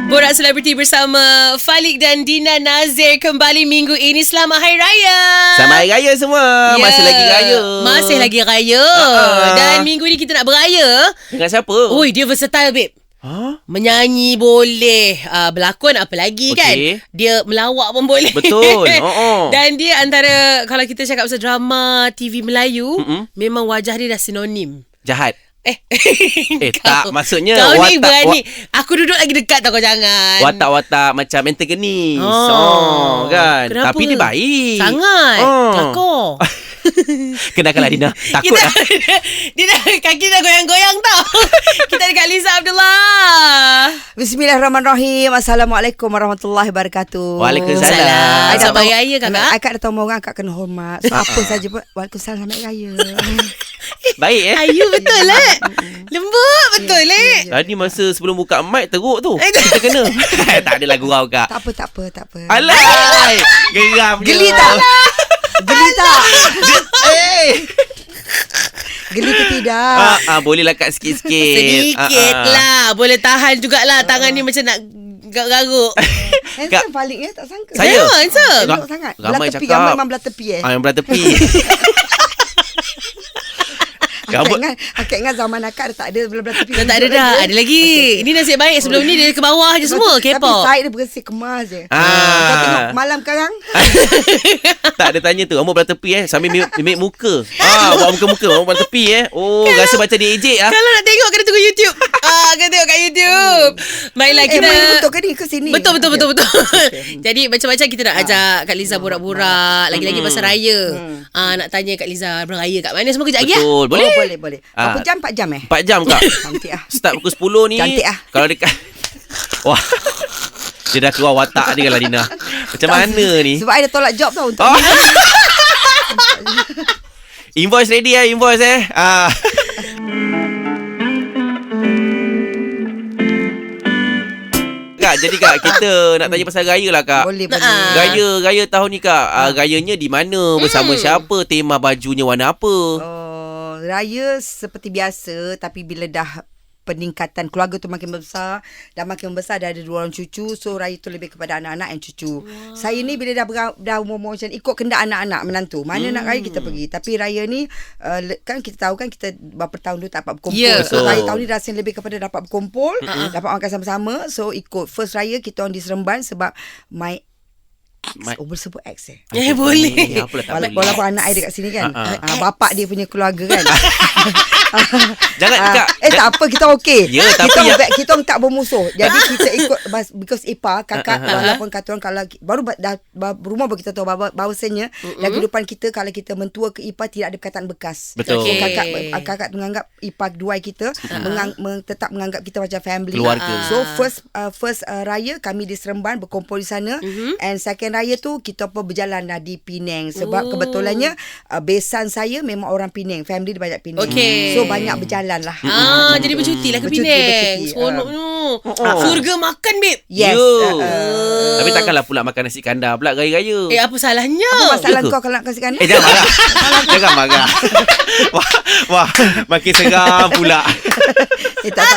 Borak Selebriti bersama Falik dan Dina Nazir kembali minggu ini. Selamat Hari Raya. Selamat Hari Raya semua. Masih lagi raya. Masih lagi raya. Dan minggu ni kita nak beraya. Dengan siapa? Ui, dia versatile, babe. Ha? Menyanyi boleh, berlakon apa lagi kan. Dia melawak pun boleh. Betul. Dan dia antara, kalau kita cakap pasal drama TV Melayu, memang wajah dia dah sinonim. Jahat. Kau, tak, maksudnya kau watak, ni berani. Aku duduk lagi dekat tau, kau jangan. Watak-watak macam antagonis. Kan. Kenapa? Tapi dia baik. Sangat. Kelakor. Kenakanlah Dina. Takut lah. Dia dah, kaki dah goyang-goyang tau. Kita dekat Liza Abdullah. Bismillahirrahmanirrahim. Assalamualaikum warahmatullahi wabarakatuh. Waalaikumsalam. Selamat Hari Raya kakak. Akak dah tahu orang, akak kena hormat. So apa saja pun, Waalaikumsalam, selamat Raya. Baik Ayu betul lah. Lembut betul lah. Tadi masa sebelum buka mic teruk tu. Kita kena. Tak adalah gurau kak. Tak apa. Alay. Geram je. Geli tak? Geli tak? Geli ke tidak? Bolehlah kak sikit-sikit. Sedikit lah. Boleh tahan jugalah. Tangan ni macam nak garuk. Handsome Falik ya, tak sangka. Saya? Handsome. Elok sangat. Ramai Belah tepi, cakap. gambar memang belah tepi Yang belah tepi. Akak ingat zaman akak dah tak ada belah tepi. Dah tak ada dah. Ada lagi. Ini nasib baik. Sebelum ni dia ke bawah je semua. Tapi K-pop. side dia bersih kemas je. Kau tengok malam sekarang. Tak ada tanya tu. Rambut belah tepi sambil ambil muka. Buat muka-muka rambut belah tepi rasa macam dia ejek Kalau nak tengok kena tunggu YouTube. Kena tengok kat YouTube. Baiklah kita. Betul ke ni ke sini? Betul. Jadi macam-macam kita nak ajak Kak Liza borak-borak. Lagi-lagi pasal raya. Nak tanya Kak Liza beraya kat mana semua kejap lagi. Betul. Boleh? Boleh. Berapa jam? 4 jam 4 jam kak. Cantik lah. Start pukul 10 ni. Cantik lah. Kalau dekat wah. Dia dah keluar watak dia lah Dina. Macam mana ni? Sebab I dah tolak job tau untuk Invoice ready invoice Kak, jadi kak kita nak tanya pasal raya lah kak. Boleh. Raya tahun ni kak. Rayanya di mana? Bersama siapa? Tema bajunya warna apa? Raya seperti biasa, tapi bila dah peningkatan keluarga tu makin besar, dah ada 2 orang cucu, so raya tu lebih kepada anak-anak and cucu. Saya ni bila dah umur macam ikut kendak anak-anak menantu, mana nak raya kita pergi. Tapi raya ni kan kita tahu kan kita berapa tahun dulu tak dapat berkumpul. So raya tahun ni rasanya lebih kepada dapat berkumpul, dapat makan sama-sama. So ikut first raya kita orang di Seremban sebab bersebut ex boleh. Walaupun anak saya dekat sini kan, bapak dia punya keluarga kan. Jangan kak. Tak apa, kita okey. Ya, tapi kita orang tak bermusuh. Jadi kita ikut because ipar kakak walaupun kata orang kalau baru dah rumah baru kita tahu bahawasanya dalam kehidupan kita kalau kita mentua ke ipar tidak ada perkataan bekas. Betul. So kakak menganggap ipar kedua kita tetap menganggap kita macam family. Keluarga. So first raya kami di Seremban berkumpul di sana, and second raya tu kita pun berjalan lah di Penang sebab kebetulannya besan saya memang orang Penang, family dia banyak Penang. So banyak berjalan lah. Jadi bercuti lah ke Penang. Seronoknya. Surga makan, babe. Yes. Tapi takkanlah pula makan nasi kandar pula raya-raya. Apa salahnya? Apa masalah kau kalau nak kasih kanan? Jangan marah. Jangan marah. Wah, makin seram pula. Tak.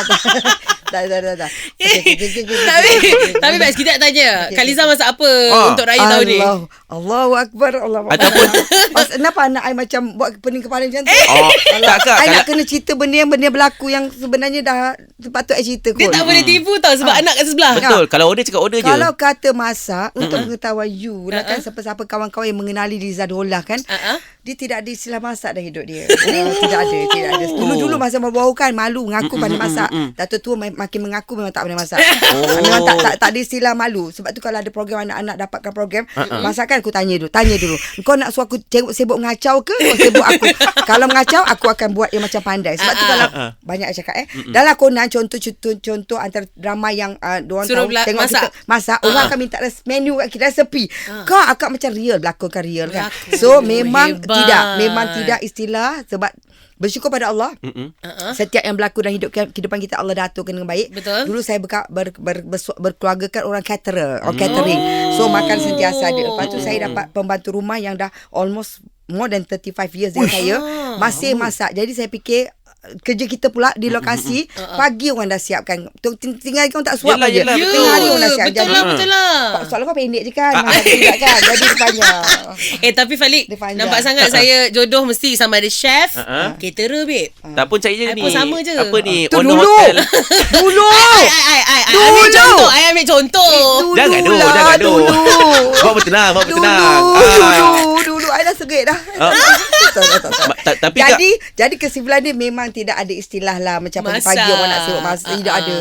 Tapi best kita nak tanya Kak Liza masak apa untuk raya tahun ni? Allahu Akbar. Ataupun kenapa anak I macam buat pening kepala macam tu? Tak kak. I nak kena cerita benda yang berlaku yang sebenarnya dah sepatut I cerita kot. Dia tak boleh tipu tau sebab anak kat sebelah. Betul. Kalau order cakap order je. Kalau kata masak untuk pengetahuan you lah kan, siapa-siapa kawan-kawan yang mengenali Liza Dolah kan, dia tidak ada istilah masak dalam hidup dia. Tidak ada. Dulu masa baru kan malu mengaku pandai masak. Dah tua makin mengaku memang tak pandai masak. Memang tak ada istilah malu. Sebab tu kalau ada program anak-anak dapatkan program masakan, aku tanya dulu. Kau nak suruh aku sibuk mengacau ke? Kau sibuk aku. Kalau mengacau aku akan buat yang macam pandai. Sebab tu kalau banyak cakap dalam Conan contoh antara drama yang diorang tahu tengok masak. Kita masak, orang akan minta menu kat kita resepi. Kau akak macam real berlakonkan real kan. So memang tidak istilah sebab bersyukur pada Allah. Setiap yang berlaku dalam kehidupan kita Allah dah aturkan dengan baik. Betul. Dulu saya berkeluargakan orang caterer, orang catering. So makan sentiasa ada. Lepas tu saya dapat pembantu rumah yang dah almost more than 35 years dengan saya, masih masak. Jadi saya fikir kerja kita pula di lokasi. Pagi orang dah siapkan. Tinggal orang tak suap aja. Yelah, Tengah hari orang dah siap. Betul lah. Soalan kau pendek je kan. Tidak kan. Jadi dia panjang. Tapi Falik, Dia panjang. nampak sangat saya jodoh mesti sama ada chef, caterer, babe. Tak pun cari je I ni. pun sama je. Apa ni? Tu Owner dulu. hotel. Dulu. I ambil contoh. Dah gaduh, lah, dah gaduh. dulu. Bawa bertenang, bawa bertenang. Dulu I dah serit dah. Tapi Kak, Jadi kesimpulan dia memang tidak ada istilah lah macam Masak. pagi-pagi orang nak sibuk masak. Tidak ada.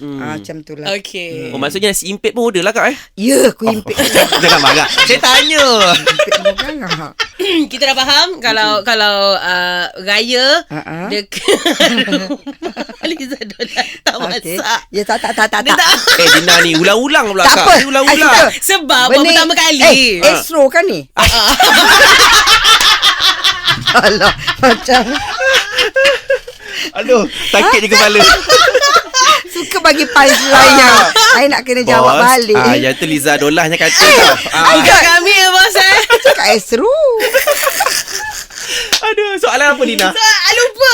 Macam tu lah. Okay. maksudnya nasi impit pun order lah Kak Ya, aku impit. Jangan marah. Saya tanya. Impit bukan. Kita dah faham kalau raya dekat Liza Dolan tak Okey. masak. Ya tak. Dia tak. Dina ni ulang-ulang pula Tak Kak. apa. Ni ulang-ulang. Sebab baru pertama kali. Astro kan ni? Alah, macam Aduh, sakit je kepala. suka bagi punchline yang I nak kena jawab balik. Yang tu Liza Dolah yang kata tau. Bukan kami ya bos Cakap Astro. Aduh, soalan apa Dina? lupa.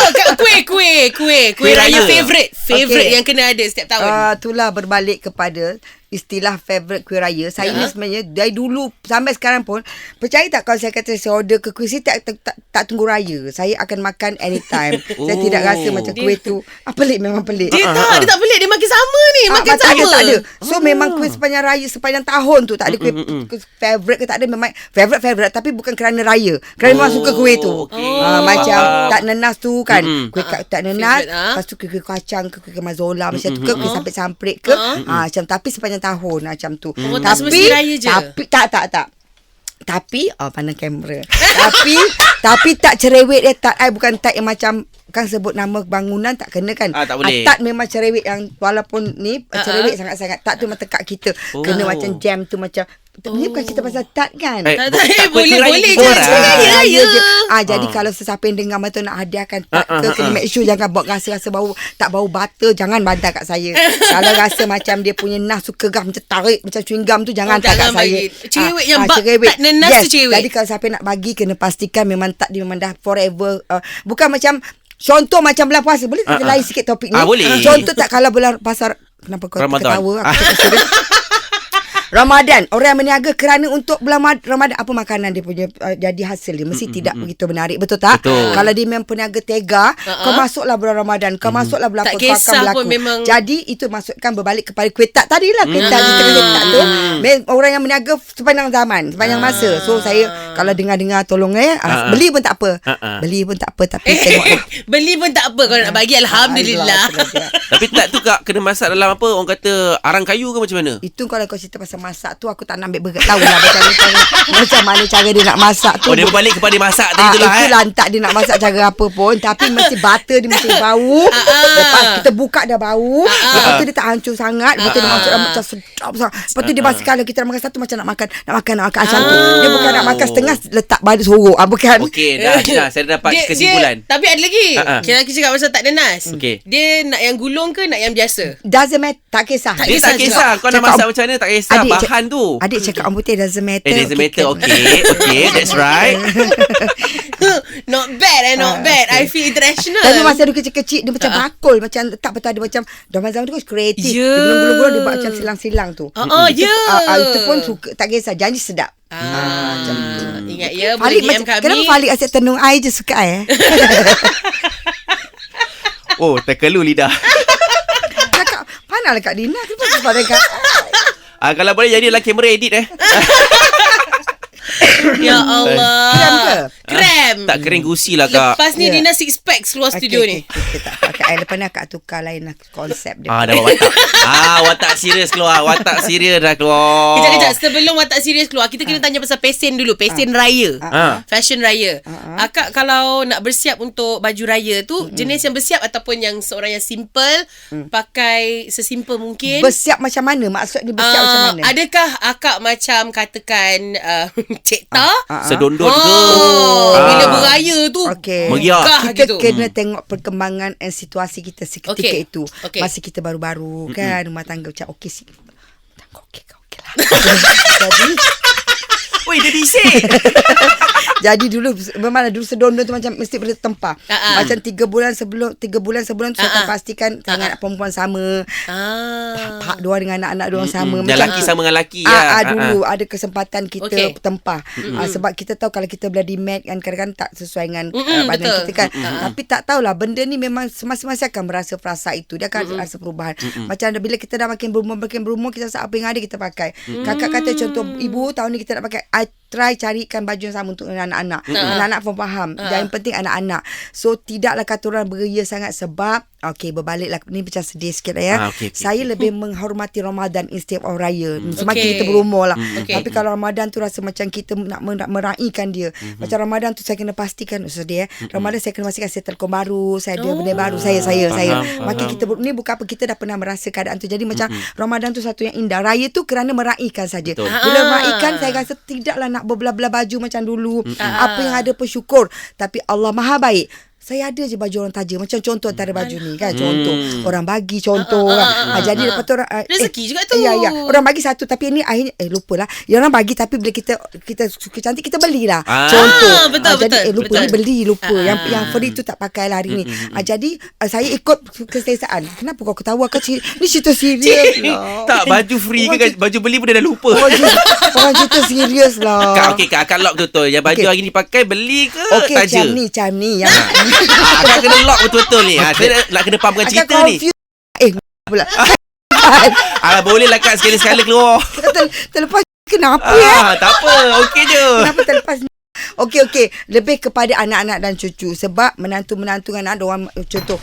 Kuih raya raya. favorite Okey. yang kena ada setiap tahun. Itulah berbalik kepada istilah favourite kuih raya. Saya ni sebenarnya dari dulu sampai sekarang pun, percaya tak kalau saya kata saya order ke kuih, saya tak tunggu raya. Saya akan makan anytime. Saya tidak rasa macam kuih tu pelik, memang pelik. Dia tak pelik, dia makin sama ni, makin tak sama. ada. So memang kuih sepanjang raya, sepanjang tahun tu tak ada kuih favourite ke tak ada. Memang favourite tapi bukan kerana raya. Kerana memang suka kuih tu. Macam tak nenas tu kan. Kuih tak nenas. Favourite, Lepas tu kuih kacang ke kuih mazola macam tu ke kuih samprit-samprit ke. Macam tapi sepanjang tahun macam tu. tak semesti raya je. Tapi tak. Tapi pandang kamera. tapi tak cerewet dia tak. I bukan tak yang macam kan sebut nama bangunan tak kena kan. Tak boleh. Tak memang cerewet yang walaupun ni cerewet sangat-sangat. Tak tu memang tekak kita. Kena macam jam tu macam. Ni bukan cerita pasal tak kan. Boleh je. Raya je. Jadi kalau sesiapa yang dengar betul nak hadiahkan tak ke, kena make sure jangan buat rasa-rasa bau, tak bau butter, jangan bantai kat saya. Kalau rasa macam dia punya nas tu kegah macam tarik macam chewing gum tu, jangan hantar kat saya. Cerewet yang tak nenas tu cerewet. Jadi kalau siapa nak bagi kena pastikan memang tak, dia memang dah forever. Bukan macam contoh macam bulan puasa. Boleh kita lain sikit topik ni? Boleh. Contoh tak kalau bulan puasa, kenapa kau Ramadan. ketawa? Aku cakap serius. Ramadan, orang yang berniaga kerana untuk bulan Ramadan, apa makanan dia punya jadi hasil dia mesti tidak begitu menarik, betul tak? Betul. Kalau dia memang peniaga tega, kau masuklah bulan Ramadan, kau masuklah bulan Tak apa, kau akan kisah berlaku. pun memang. Jadi itu maksudkan berbalik kepada kuih tak tadilah, kuih tak kita tak tu. Orang yang berniaga sepanjang zaman, sepanjang masa. So saya kalau dengar tolong beli pun tak apa. Beli pun tak apa, tapi tengok Beli pun tak apa. Kalau nak bagi Alhamdulillah. Tapi tak tu Kak, kena masak dalam apa, orang kata arang kayu ke macam mana? Itu kalau kau cerita pasal masak tu, aku tak nak ambil tahu lah macam mana cara dia nak masak tu. Dia berbalik kepada masak tadi tu lah. Itulah entah dia nak masak cara apa pun. Tapi mesti butter dia mesti bau. Lepas kita buka dah bau. Lepas tu dia tak hancur sangat. Lepas tu dia masuk dalam macam sedap sangat. Lepas tu dia masih kalau kita nak makan satu macam nak makan macam tu. Dia bukan nak makan setengah letak balik sorok. Bukan. Okey, dah saya dah dapat kesimpulan. Tapi ada lagi. Kita cakap pasal tak nenas. Okey. Dia nak yang gulung ke nak yang biasa? Doesn't matter. Tak kisah. Dia tak kisah kau nak masak macam mana, tak kisah bahan tu. Adik cakap orang putih doesn't matter. Doesn't matter. Okay, that's right. Not bad. I feel international. Tapi masa dia kecil-kecil dia macam bakul, macam tak betul, dia macam zaman tu kreatif. Ya. Dia gulung-gulung dia buat macam silang-silang tu. Itu pun suka, tak kisah, janji sedap. Macam tu. Ingat ya, boleh DM kami. Kenapa Falik asyik tenung air je suka Terkelu lidah. Cakap panaslah Kak Dina. Kenapa pada Kak Kalau boleh jadilah kamera edit Ya Allah. Krem ke? Krem. Tak kering gusi lah Kak. Lepas ni Dina six pack keluar studio ni. Tak pakai. Lepas ni akak tukar lain lah konsep dia. Dah watak. Watak serius keluar. Watak serius dah keluar. Kejap. Sebelum watak serius keluar, kita kena tanya pasal pesen dulu. Pesen raya. Fashion raya. Akak kalau nak bersiap untuk baju raya tu, jenis yang bersiap ataupun yang seorang yang simple, pakai sesimpel mungkin? Bersiap macam mana? Maksud dia bersiap macam mana? Adakah akak macam katakan Cik Ta? Sedondon ke? Bila beraya tu meriah. Kita gitu. kena tengok perkembangan situasi kita seketika itu. Okay. Masa kita baru-baru kan, rumah tangga macam okey sikit. Okey lah. Jadi Woi, dia bising. Jadi dulu memang dulu sedondon tu macam mesti bertempah. Macam 3 bulan sebelum tu saya akan pastikan tangan perempuan sama. Pak dua dengan anak-anak diorang sama. Yang lelaki sama dengan lelaki dulu ada kesempatan kita tempah. Sebab kita tahu kalau kita bloody mad kan kadang-kadang tak sesuai dengan badan kita kan. Tapi tak tahulah benda ni memang semasa-masa akan merasa frasa itu. Dia akan rasa perubahan. Macam bila kita dah makin berumur kita rasa apa yang ada kita pakai. Kakak kata contoh ibu tahun ni kita nak pakai, I try carikan baju yang sama untuk anak-anak. Anak-anak pun faham. Yang penting anak-anak. So tidaklah kata orang beria sangat sebab berbaliklah ni macam sedih sikit lah ya. Saya lebih menghormati Ramadan instead of raya. Semakin kita berumur lah. Tapi kalau Ramadan tu rasa macam kita nak meraihkan dia. Macam Ramadan tu saya kena pastikan sedih Ramadan saya kena pastikan saya telkom baru, saya ada benda baru, saya. Makin kita ni bukan apa kita dah pernah merasa keadaan tu. Jadi macam Ramadan tu satu yang indah. Raya tu kerana meraihkan saja. Bila meraihkan saya rasa tidaklah nak berbelah-belah baju macam dulu. Apa yang ada bersyukur. Tapi Allah Maha baik. Saya ada je baju orang tajam. Macam contoh antara baju ni kan. Contoh. Orang bagi contoh kan. Jadi lepas tu orang... rezeki juga tu. Ya. Orang bagi satu. Tapi ini akhirnya... lupalah. Yang orang bagi tapi bila kita suka cantik, kita belilah. Contoh. Betul. Jadi lupa betul. ni beli. Lupa. Yang free tu tak pakai lah hari ni. Jadi saya ikut keselesaan. Kenapa kau ketawa kan? Ni cerita serius lah. Tak, baju free ke baju beli pun dah lupa. Orang cerita serius lah. Kakak lock betul. Yang baju hari ni pakai beli ke taja? Macam ni. Yang Akak kena lock betul-betul ni. Saya nak kena fahamkan cerita ni. Pula. Boleh lah Kak sekali-sekala keluar. Terlepas kenapa tak apa. Okey je. Kenapa terlepas? Okey. Lebih kepada anak-anak dan cucu. Sebab menantu-menantu dengan anak diorang, contoh,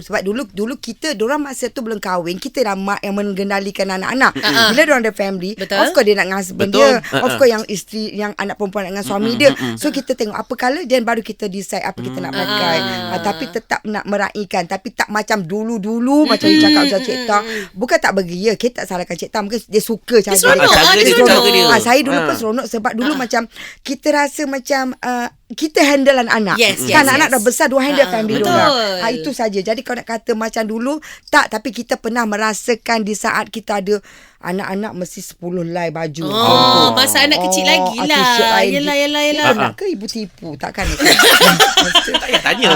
sebab dulu kita, diorang masa tu belum kahwin, kita dah mak yang mengendalikan anak-anak. Bila diorang ada family, of course dia nak dengan husband dia. Of course yang isteri, yang anak perempuan dengan suami dia. So kita tengok apa colour, dan baru kita decide apa kita nak pakai. Tapi tetap nak meraihkan. Tapi tak macam dulu-dulu, macam dia cakap macam Cik Ta. Bukan tak beria, kita tak salahkan Cik Ta. Mungkin dia suka cara dia. Saya dulu pun seronok sebab dulu macam kita rasa macam kita handle anak-anak. Anak-anak dah besar, dua handle family diorang. Itu saja. Jadi kalau nak kata macam dulu, tak. Tapi kita pernah merasakan di saat kita ada anak-anak mesti 10 lai baju. Masa anak kecil lagi lah. Yelah. Nak ke ibu tipu? Takkan. Tak payah tanya.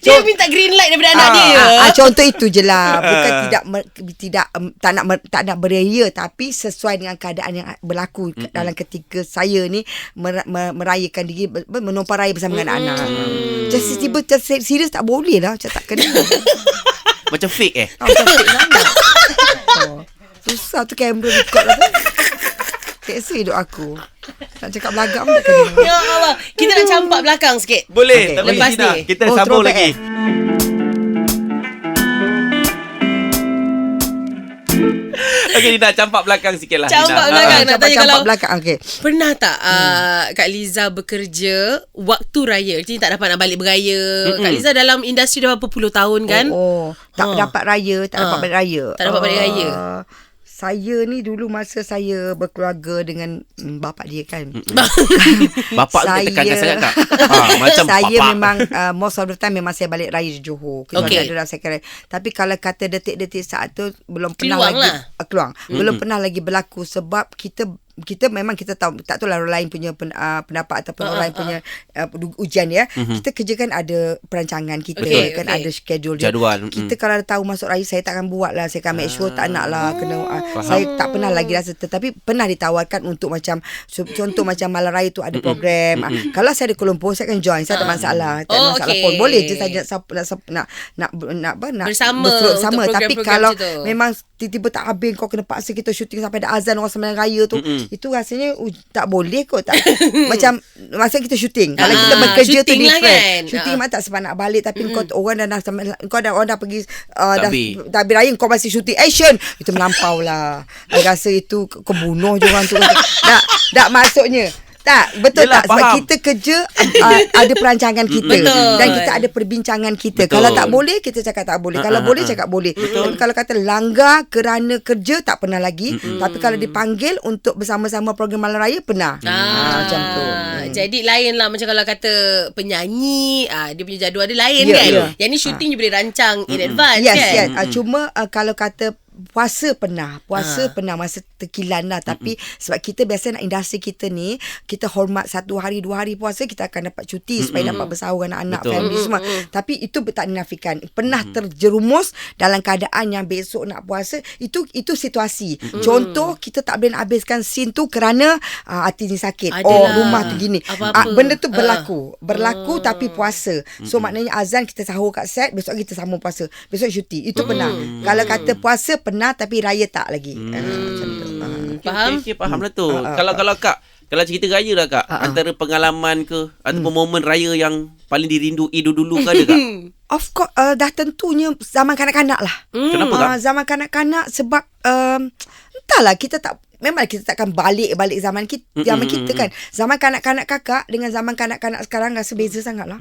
Dia minta green light daripada anak dia. Contoh itu je lah. Bukan tak nak beria, tapi sesuai dengan keadaan yang berlaku dalam ketika saya ni merayakan diri, menumpang raya bersama dengan anak-anak. Tiba-tiba serius tak boleh lah. Macam tak kena. Macam fake Macam fake sangat. Susah tu kamera record lah tu. Teksa hidup aku. Nak cakap belagak pun tak kena. Ya Allah. Kita nak campak belakang sikit. Boleh. Okay. Lepas ni kita sambung lagi. Okey, Dina, campak belakang sikit lah. Campak belakang. Nak tanya kalau belakang. Okay. Pernah tak Kak Liza bekerja waktu raya? Jadi tak dapat nak balik beraya. Kak Liza dalam industri dah berapa puluh tahun kan? Tak dapat raya. Tak dapat balik raya. Tak dapat balik raya. Saya ni dulu masa saya berkeluarga dengan bapak dia kan. Bapak tu tekankan sangat tak? Macam saya bapak. memang most of the time memang saya balik raya di Johor. Tapi kalau kata detik-detik saat tu belum pernah lagi keluar. Belum pernah lagi berlaku sebab kita memang kita tahu, tak tahu lah orang lain punya pendapat ataupun orang lain punya ujian ya. Kita kerja kan ada perancangan kita ada schedule jadual. Kita kalau tahu masuk raya saya takkan buat lah, saya akan make sure tak nak lah kena saya tak pernah lagi rasa, tetapi pernah ditawarkan untuk macam contoh macam malam raya tu ada program. Kalau saya ada Kuala Lumpur saya akan join, saya tak ada masalah. Tak ada masalah pun. Boleh je saya nak bersama. Tapi kalau memang tiba-tiba tak habis, kau kena paksa kita syuting sampai ada azan orang sembahyang raya tu, itu rasanya tak boleh kot. Tak macam masa kita syuting. Kalau kita bekerja tu different kan? Syuting memang tak sebab nak balik, tapi orang dah pergi dah habis raya, kau masih syuting action, itu melampau lah. Saya rasa itu kau bunuh je orang tu. Tak maksudnya tak, betul. Yelah, tak? Sebab kita kerja ada perancangan kita. Dan kita ada perbincangan kita. Kalau tak boleh, kita cakap tak boleh. Kalau boleh, cakap boleh. Tapi kalau kata langgar kerana kerja, tak pernah lagi. Tapi kalau dipanggil untuk bersama-sama program malam raya, pernah. Macam tu. Jadi lain lah. Macam kalau kata penyanyi, dia punya jadual dia lain kan. Yang ni syuting dia boleh rancang in advance kan. Cuma kalau kata Puasa pernah masa terkilan lah. Tapi sebab kita biasa nak industri kita ni, kita hormat 1 hari 2 hari puasa, kita akan dapat cuti supaya dapat bersahur anak-anak, family semua. Tapi itu tak dinafikan. Pernah terjerumus dalam keadaan yang besok nak puasa, itu situasi. Contoh, kita tak boleh nak habiskan scene tu kerana hati ni sakit. Adalah. Rumah tu gini. Benda tu berlaku tapi puasa. So maknanya azan kita sahur kat set, besok kita sambung puasa. Besok cuti. Itu pernah. Kalau kata puasa pernah tapi raya tak lagi. Macam tu. Faham? Okay, faham lah tu. Kalau Kak, kalau cerita raya lah Kak, antara pengalaman ke ataupun momen raya yang paling dirindui dulu ke ada Kak? Of course, dah tentunya zaman kanak-kanak lah. Kenapa Kak? Zaman kanak-kanak sebab entahlah, kita takkan balik zaman kita kan. Zaman kanak-kanak kakak dengan zaman kanak-kanak sekarang rasa beza sangat lah.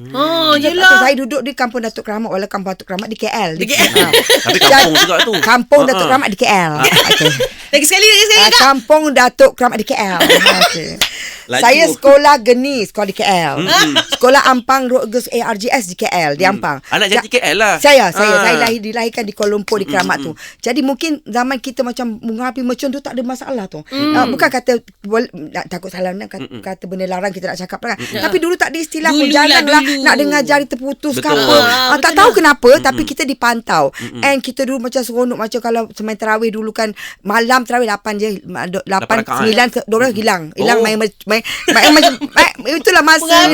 Yelah. Saya duduk di kampung Datuk Keramat, walaupun kampung Datuk Keramat di KL. Tapi kampung juga tu. Kampung Datuk Keramat di KL. Okay. Lagi sekali Kak. Kampung Datuk Keramat di KL. Okay. Saya sekolah Geni, sekolah di KL. Sekolah Ampang Road Girls ARGS di KL, di Ampang. Anak jadi KL lah. Saya dilahirkan di Kuala Lumpur, di Keramat tu. Jadi mungkin zaman kita macam bunga api mercon tu tak ada masalah tu. Bukan kata takut salah kata benda larang kita nak cakap kan. Tapi dulu tak ada istilah pun, janganlah nak dengar jari terputus ke apa. Tak tahu kenapa tapi kita dipantau. And kita dulu macam seronok, macam kalau semain tarawih dulu kan, malam tarawih 8 je, 8 9 12 hilang main itulah masa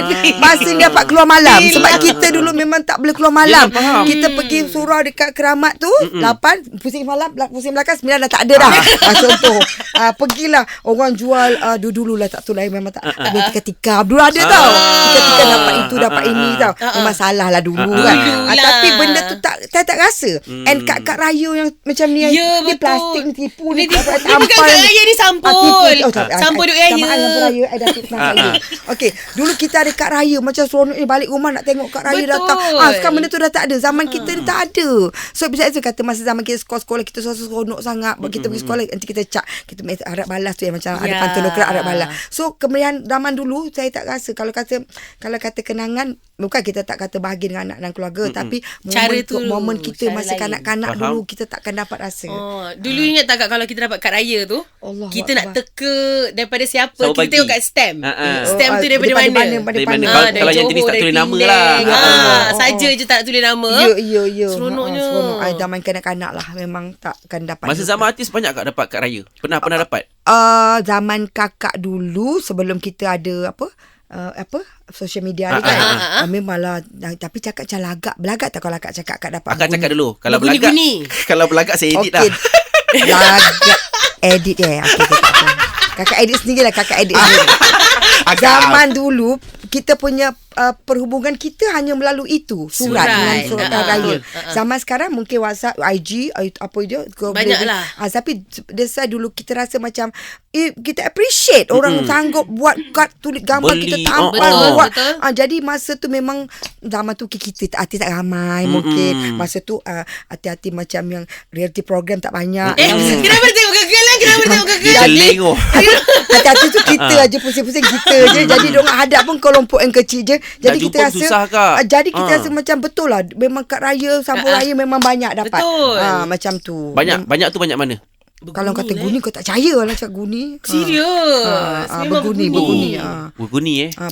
dia dapat keluar malam. Sebab kita dulu memang tak boleh keluar malam. Kita pergi surau dekat Keramat tu 8 pusing malam, pusing belakang 9 dah tak ada dah. Contoh pergilah orang jual dulu lah tak tahu lah, memang tak tikar dulu ada tau. Tikar dapat itu dapat ini tau. Memang salah lah dulu kan. Tapi benda tu tak rasa. And kad raya yang macam ni, ni plastik ni tipu ni. Ni bukan kad raya, ni sampul. Sampul duk raya. Okey, dulu kita ada kad raya, macam seronok ni balik rumah nak tengok kad raya datang. Sekarang benda tu dah tak ada. Zaman kita ni tak ada. So bisa kata masa zaman kita sekolah kita seronok sangat. Kita pergi sekolah nanti kita cak, kita harap balas tu yang macam ada pantun lokal harap balas. So kemeriahan zaman dulu saya tak rasa. Kalau kata kenangan, bukan kita tak kata bahagia dengan anak dan keluarga, tapi momen kita masa kanak-kanak dulu kita takkan dapat rasa. Dulu ingat tak Kak, kalau kita dapat kad raya tu, kita nak teka daripada siapa, kita tengok kat stamp. Stamp tu daripada mana? Kalau yang jenis tak tulis nama lah. Saja je tak tulis nama. Ya. Seronoknya. Zaman kanak-kanak lah, memang takkan dapat. Masa zaman artis banyak tak dapat kad raya? Pernah dapat? Zaman kakak dulu, sebelum kita ada social media ni kan. Memanglah, tapi cakap macam belagak tak kalau akak cakap akak dapat. Akak cakap dulu. Kalau Bunyi-bunyi. Kalau belagak saya edit dah. Belagak edit kakak edit sendiri lah. Zaman dulu kita punya perhubungan kita hanya melalui itu surat raya. Zaman sekarang mungkin WhatsApp, IG, apa je banyaklah. Tapi desa dulu kita rasa macam kita appreciate orang sanggup buat kad, tulis gambar, kita tampal buat. Jadi masa tu memang zaman tu kita artis tak ramai. Mungkin masa tu hati-hati macam yang reality program tak banyak. Kenapa tengok gagal lah? Jadi hati-hati tu kita aja pusing-pusing kita je. Jadi diorang hadap pun kelompok yang kecil je. Jadi kita rasa macam betul lah, memang kad raya, sambung raya memang banyak dapat. Macam tu. Banyak tu banyak mana? Kalau kata guni kau tak percaya lah cakap guni. Serius? Berguni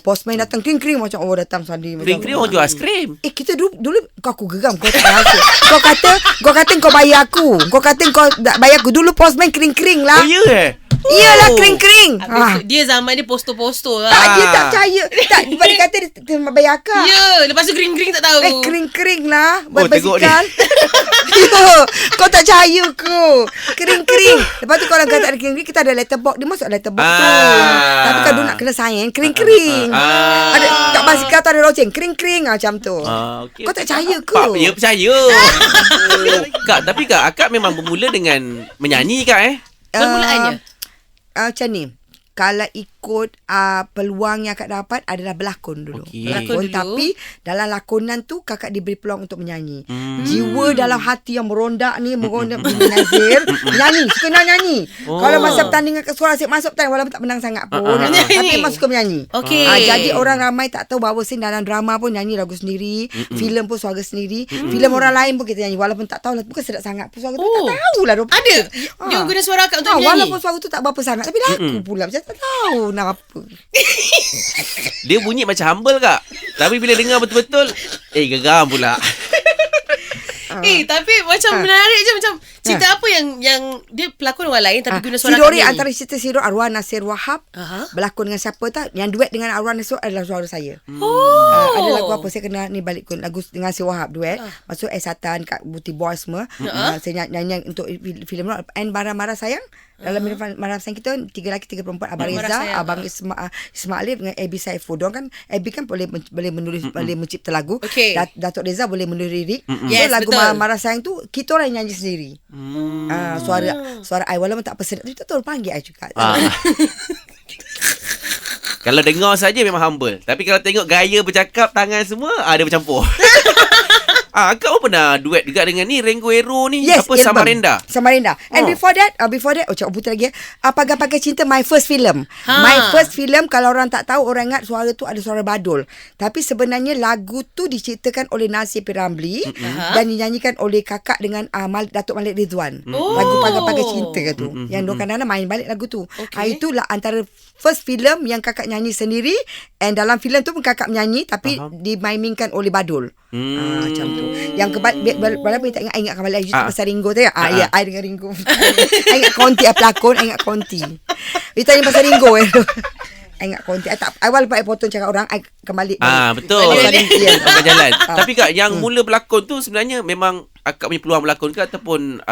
Postman datang kering-kering macam datang sandi. Kering-kering orang jual aiskrim. Kita dulu aku geram kau tak rasa. Kau kata kau bayar aku. Kau kata kau bayar aku. Dulu postman kering-kering lah. Oh ya Iyalah kering-kering. Dia zaman dia posto-posto lah. Tak, dia tak percaya. Tak, dia kata dia bayar akak. Ya, lepas tu kering-kering tak tahu. Kering-kering lah. Basikal. Kau tak percaya ku. Kering-kering. Lepas tu kalau kata ada kering-kering, kita ada letterbox. Dia masuk letterbox tu. Tapi kalau nak kena sign, kering-kering. Ada kat basikal tu ada loceng. Kering-kering macam tu. Kau tak percaya ku? Ya, percaya. Kak, tapi Kak, akak memang bermula dengan menyanyi Kak Permulaannya? Macam ni. kalau ikut peluang yang kakak dapat adalah berlakon dulu. Okey. Berlakon dulu. Tapi dalam lakonan tu kakak diberi peluang untuk menyanyi. Jiwa dalam hati yang merondak ni, merondak Nazir, nyanyi, suka nyanyi. Kalau masa pertandingan ke sekolah asyik masuk pertandingan walaupun tak menang sangat pun. Tapi memang suka menyanyi. Okey. Jadi orang ramai tak tahu bahawa dalam drama pun nyanyi lagu sendiri, filem pun suara sendiri, filem orang lain pun kita nyanyi walaupun tak tahu bukan sedap sangat pun suara tu tak tahulah. Ada. Dia guna suara akak untuk menyanyi. Walaupun suara tu tak berapa sangat tapi lagu pula macam tak tahu nak apa. Dia bunyi macam humble kak. Tapi bila dengar betul-betul, geram pula. Tapi macam menarik je. Macam cerita apa yang dia pelakon orang lain tapi guna suara Sidori akak antara cerita Sidori Arwah Nasir Wahab berlakon dengan siapa tak? Yang duet dengan Arwah Nasir adalah suara saya. Ada lagu apa saya kena ni balik lagu dengan Nasir Wahab duet. Masuk Satan Kak Buti Boy semua. Saya nyanyi untuk filem And Marah-Marah Sayang. Dalam Marah Sayang kita 3 lelaki 3 perempuan Abang Reza, Abang Ismail dengan Abi Saiful. Diorang kan Abi kan boleh menulis boleh mencipta lagu. Datuk Reza boleh menulis lirik. Yes, lagu betul. Marah Sayang tu kita orang yang nyanyi sendiri. Suara I walaupun tak pesedap tapi tak tahu panggil I juga. Kalau dengar saja memang humble. Tapi kalau tengok gaya bercakap, tangan semua, dia bercampur. Akak pun pernah duet juga dengan ni Rengo Hero ni. Yes, apa Samarinda. And before that cakap putar lagi. Pagar-Pagar Cinta my first film. My first film kalau orang tak tahu orang ingat suara tu ada suara badul. Tapi sebenarnya lagu tu diciptakan oleh Nasir P. Ramli dan dinyanyikan oleh kakak dengan Datuk Malik Ridwan. Lagu Pagar-Pagar Cinta tu. Yang dua kadang-kadang main balik lagu tu. Itulah antara first film yang kakak nyanyi sendiri. And dalam filem tu pun kakak menyanyi tapi dimaiminkan oleh badul. Macam tu. Yang walaupun tak ingat kembali lagi pasal Ringo tu ya. Ya, I dengan Ringo. I ingat Conti pelakon, I ingat Conti. Dia tanya pasal Ringo I ingat Conti. I walaupun I potong cakap orang, I kembali. Betul. Sampai jalan. Tapi kak, yang mula berlakon tu sebenarnya memang akak punya peluang berlakon ke ataupun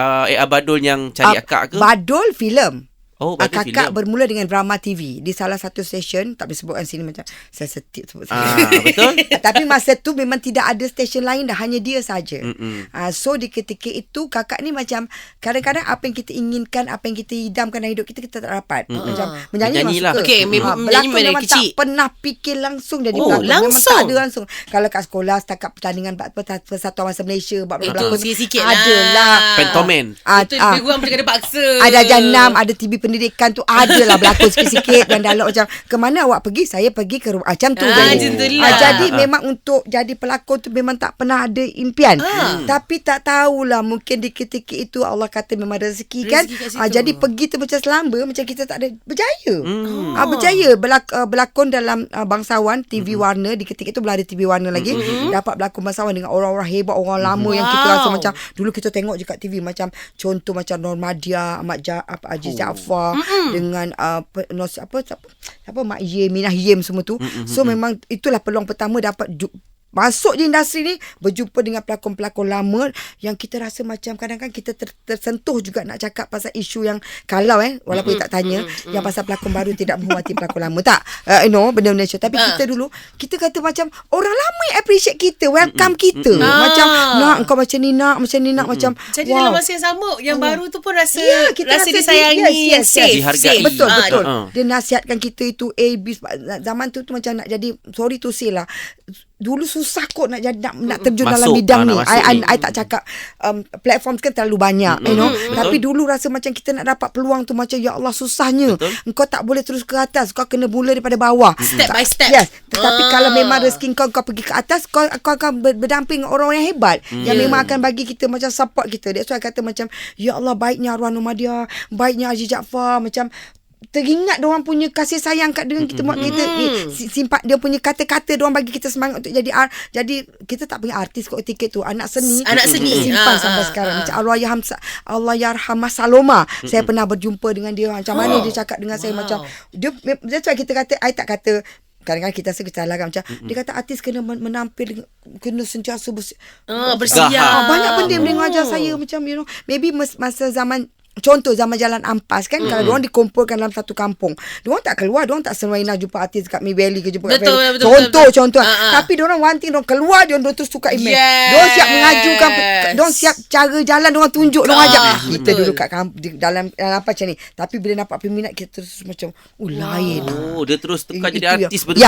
Badul yang cari akak ke? Badul filem. Kakak filem. Bermula dengan drama TV di salah satu stesen, tak boleh sebutkan sini macam sensitif sebut betul. Tapi masa tu memang tidak ada stesen lain dah, hanya dia saja. So di ketika itu kakak ni macam kadang-kadang apa yang kita inginkan, apa yang kita idamkan dalam hidup kita tak dapat. Macam menyanyi lah. Berlakon memang tak pernah fikir langsung jadi pelakon. Memang tak ada langsung. Kalau kat sekolah setakat pertandingan Persatuan Bahasa Malaysia berlakon sikit-sikit adalah Pentomen. Itu lebih kurang macam kena paksa. Ada Janam, ada TV Pendidikan tu adalah berlakon sikit-sikit dan dialog macam ke mana awak pergi, saya pergi ke rumah macam tu. Jadi memang untuk jadi pelakon tu memang tak pernah ada impian. Tapi tak tahulah mungkin di ketika itu Allah kata memang rezeki kan. Jadi pergi tu macam selamba macam kita tak ada berjaya. Berjaya berlakon dalam bangsawan TV warna di ketika itu belum ada TV warna lagi. Dapat berlakon bangsawan dengan orang-orang hebat, orang lama yang kita rasa macam dulu kita tengok je kat TV macam contoh macam Normadia, Aziz Jaafar dengan Mak Yem, Minah Yem semua tu. So memang itulah peluang pertama dapat masuk je industri ni, berjumpa dengan pelakon-pelakon lama yang kita rasa macam kadang-kadang kita tersentuh juga nak cakap pasal isu yang kalau walaupun tak tanya yang pasal pelakon baru tidak menghormati pelakon lama tak benda-benda macam. Tapi kita dulu kita kata macam orang lama yang appreciate kita, welcome kita macam nak kau macam ni nak macam jadi dalam masa yang sama yang baru tu pun rasa disayangi, safe. Betul. Dia nasihatkan kita itu zaman tu macam nak jadi, sorry to say lah, dulu susah kot nak jadi nak terjun dalam bidang ni. I tak cakap platform kan terlalu banyak tapi dulu rasa macam kita nak dapat peluang tu macam ya Allah susahnya. Engkau tak boleh terus ke atas, kau kena mula daripada bawah step by step. Yes. Tetapi kalau memang rezeki kau pergi ke atas, kau akan berdamping orang yang hebat yang memang akan bagi kita macam support kita. That's why I kata macam ya Allah baiknya Arwah Normadia, baiknya Aziz Jaafar, macam teringat diorang punya kasih sayang kat dengan kita buat kita simpan dia punya kata-kata, diorang bagi kita semangat untuk jadi kita tak punya artis kot tiket tu, anak seni simpan sampai sekarang. Macam Allahyarham Saloma, saya pernah berjumpa dengan dia, macam mana dia cakap dengan saya, macam dia that's why kita kata, I tak kata kadang-kadang kita rasa salah kan, macam dia kata artis kena menampil, kena sentiasa bersiap. Bersiap. Banyak benda yang mengajar saya macam maybe masa zaman contoh zaman Jalan Ampas kan, kalau diorang dikumpulkan dalam satu kampung, diorang tak keluar, diorang tak semena jumpa artis kat Mi Valley ke jumpa kat Valley. Contoh. Tapi diorang one thing, diorang keluar, diorang terus tukar imej. Diorang siap mengajukan, diorang siap cara jalan, diorang tunjuk, diorang ajak. Kita duduk kat dalam apa macam ni. Tapi bila nampak peminat, kita terus macam lain. Dia terus tukar jadi artis betul.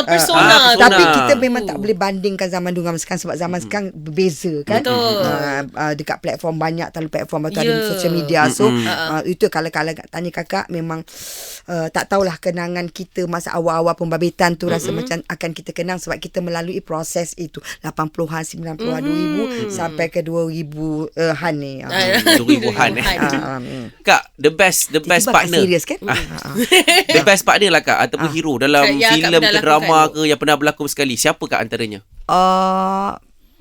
Persona. Tapi kita memang tak boleh bandingkan zaman dulu dengan sekarang, sebab zaman sekarang berbeza kan. Dekat platform banyak, terlalu platform atau ada social media. So itu kalau tanya kakak, memang tak tahulah kenangan kita masa awal-awal pembabitan tu rasa macam akan kita kenang, sebab kita melalui proses itu 80-an, 90-an, 2000 sampai ke 2000-an ni. 2000-an Kak, the best partner. Serius kan? The best partner lah Kak, ataupun hero dalam filem ke drama ke yang pernah berlakon sekali. Siapa Kak antaranya?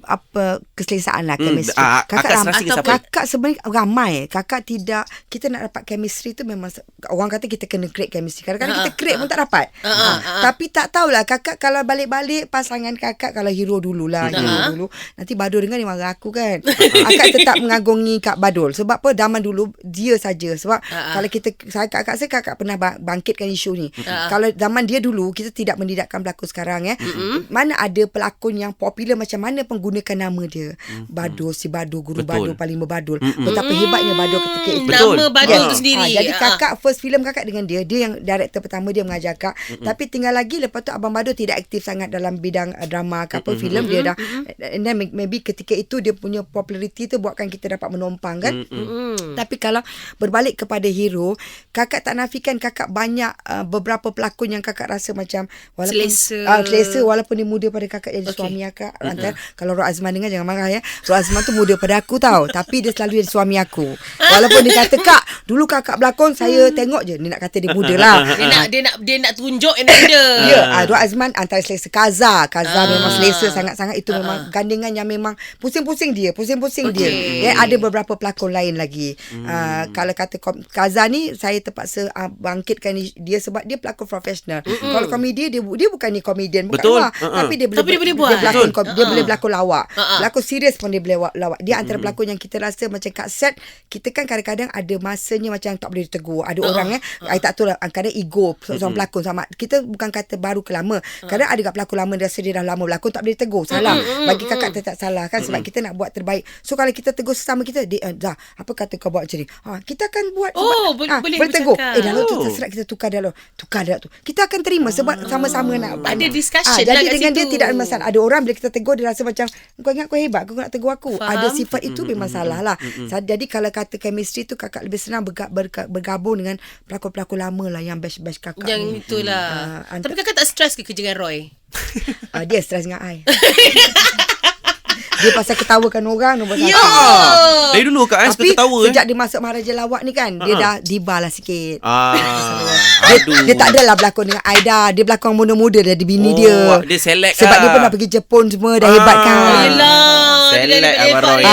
Apa keselesaan lah chemistry. Kakak sebenarnya ramai. Kakak tidak, kita nak dapat chemistry tu memang orang kata kita kena create chemistry. Kadang-kadang kita create pun tak dapat. Tapi tak tahulah kakak, kalau balik-balik pasangan kakak, kalau hero dululah, hero dulu, nanti Badul dengar dia marah aku kan. Kakak tetap mengagungi Kak Badul. Sebab apa, zaman dulu dia saja. Sebab kalau kakak pernah bangkitkan isu ni. Kalau zaman dia dulu, kita tidak mendidakkan pelakon sekarang mana ada pelakon yang popular macam mana pengguna nama dia. Badul, si Badul, Guru Badul, paling berbadul. Betapa hebatnya Badul ketika itu. Nama Badul tu sendiri. Jadi kakak, first filem kakak dengan dia yang director pertama, dia mengajar kak. Tapi tinggal lagi, lepas tu Abang Badul tidak aktif sangat dalam bidang drama ke apa, filem dia dah. And then maybe ketika itu dia punya popularity tu buatkan kita dapat menompang kan. Tapi kalau berbalik kepada hero, kakak tak nafikan kakak banyak beberapa pelakon yang kakak rasa macam walaupun selesa, walaupun dia muda pada kakak, jadi suami kakak. Kalau Rok Azman dengar jangan marah ya. Rok Azman tu muda pada aku tau, tapi dia selalu jadi suami aku. Walaupun dia kata, Kak, dulu kakak berlakon saya tengok je, dia nak kata dia muda lah. Dia nak tunjuk yang muda. Rok Azman antara selesa. Kaza memang selesa sangat-sangat. Itu memang gandengan yang memang pusing-pusing dia. Dan ada beberapa pelakon lain lagi. Kalau kata Kaza ni, saya terpaksa bangkitkan dia sebab dia pelakon profesional. Kalau komedi, dia bukan ni komedian, bukan. Tapi dia boleh buat. Dia boleh berlakon lawak. Berlakon serius pun dia boleh lawak. Dia antara pelakon yang kita rasa macam kat set, kita kan kadang-kadang ada masanya macam tak boleh ditegur. Ada orang I tak tahu lah, kadang ego seorang pelakon sama. Kita bukan kata baru ke lama. Kadang ada kat pelakon lama, dia rasa dia dah lama berlakon, tak boleh ditegur. Salah. Bagi kakak tetap salah kan, sebab kita nak buat terbaik. So kalau kita tegur sesama kita, dah apa kata kau buat macam ni, kita akan buat boleh tegur. Dalam tu terserah, kita tukar dialog tu, kita akan terima sebab sama-sama nak ada discussion jadi dengan situ. Dia tidak ada masalah. Ada orang bila kita tegur, dia rasa macam kau ingat kau hebat, kau nak tegur aku. Ada sifat itu memang salah lah. Jadi kalau kata chemistry tu, kakak lebih senang bergabung dengan pelakon-pelakon lama lah, yang best kakak yang ni. Itulah. Tapi kakak tak stres ke kerja dengan Roy? Dia stres dengan I. Dia pasal ketawakan orang nombor satu. Dari dulu Kak suka ketawa. Sejak dia masuk Maharaja Lawak ni kan, dia dah diva lah sikit. Dia tak adalah berlakon dengan Aida. Dia berlakon muda-muda dah di bini dia. Dia select sebab dia pernah pergi Jepun semua, dah hebat kan. Yelah, select Abang Roy.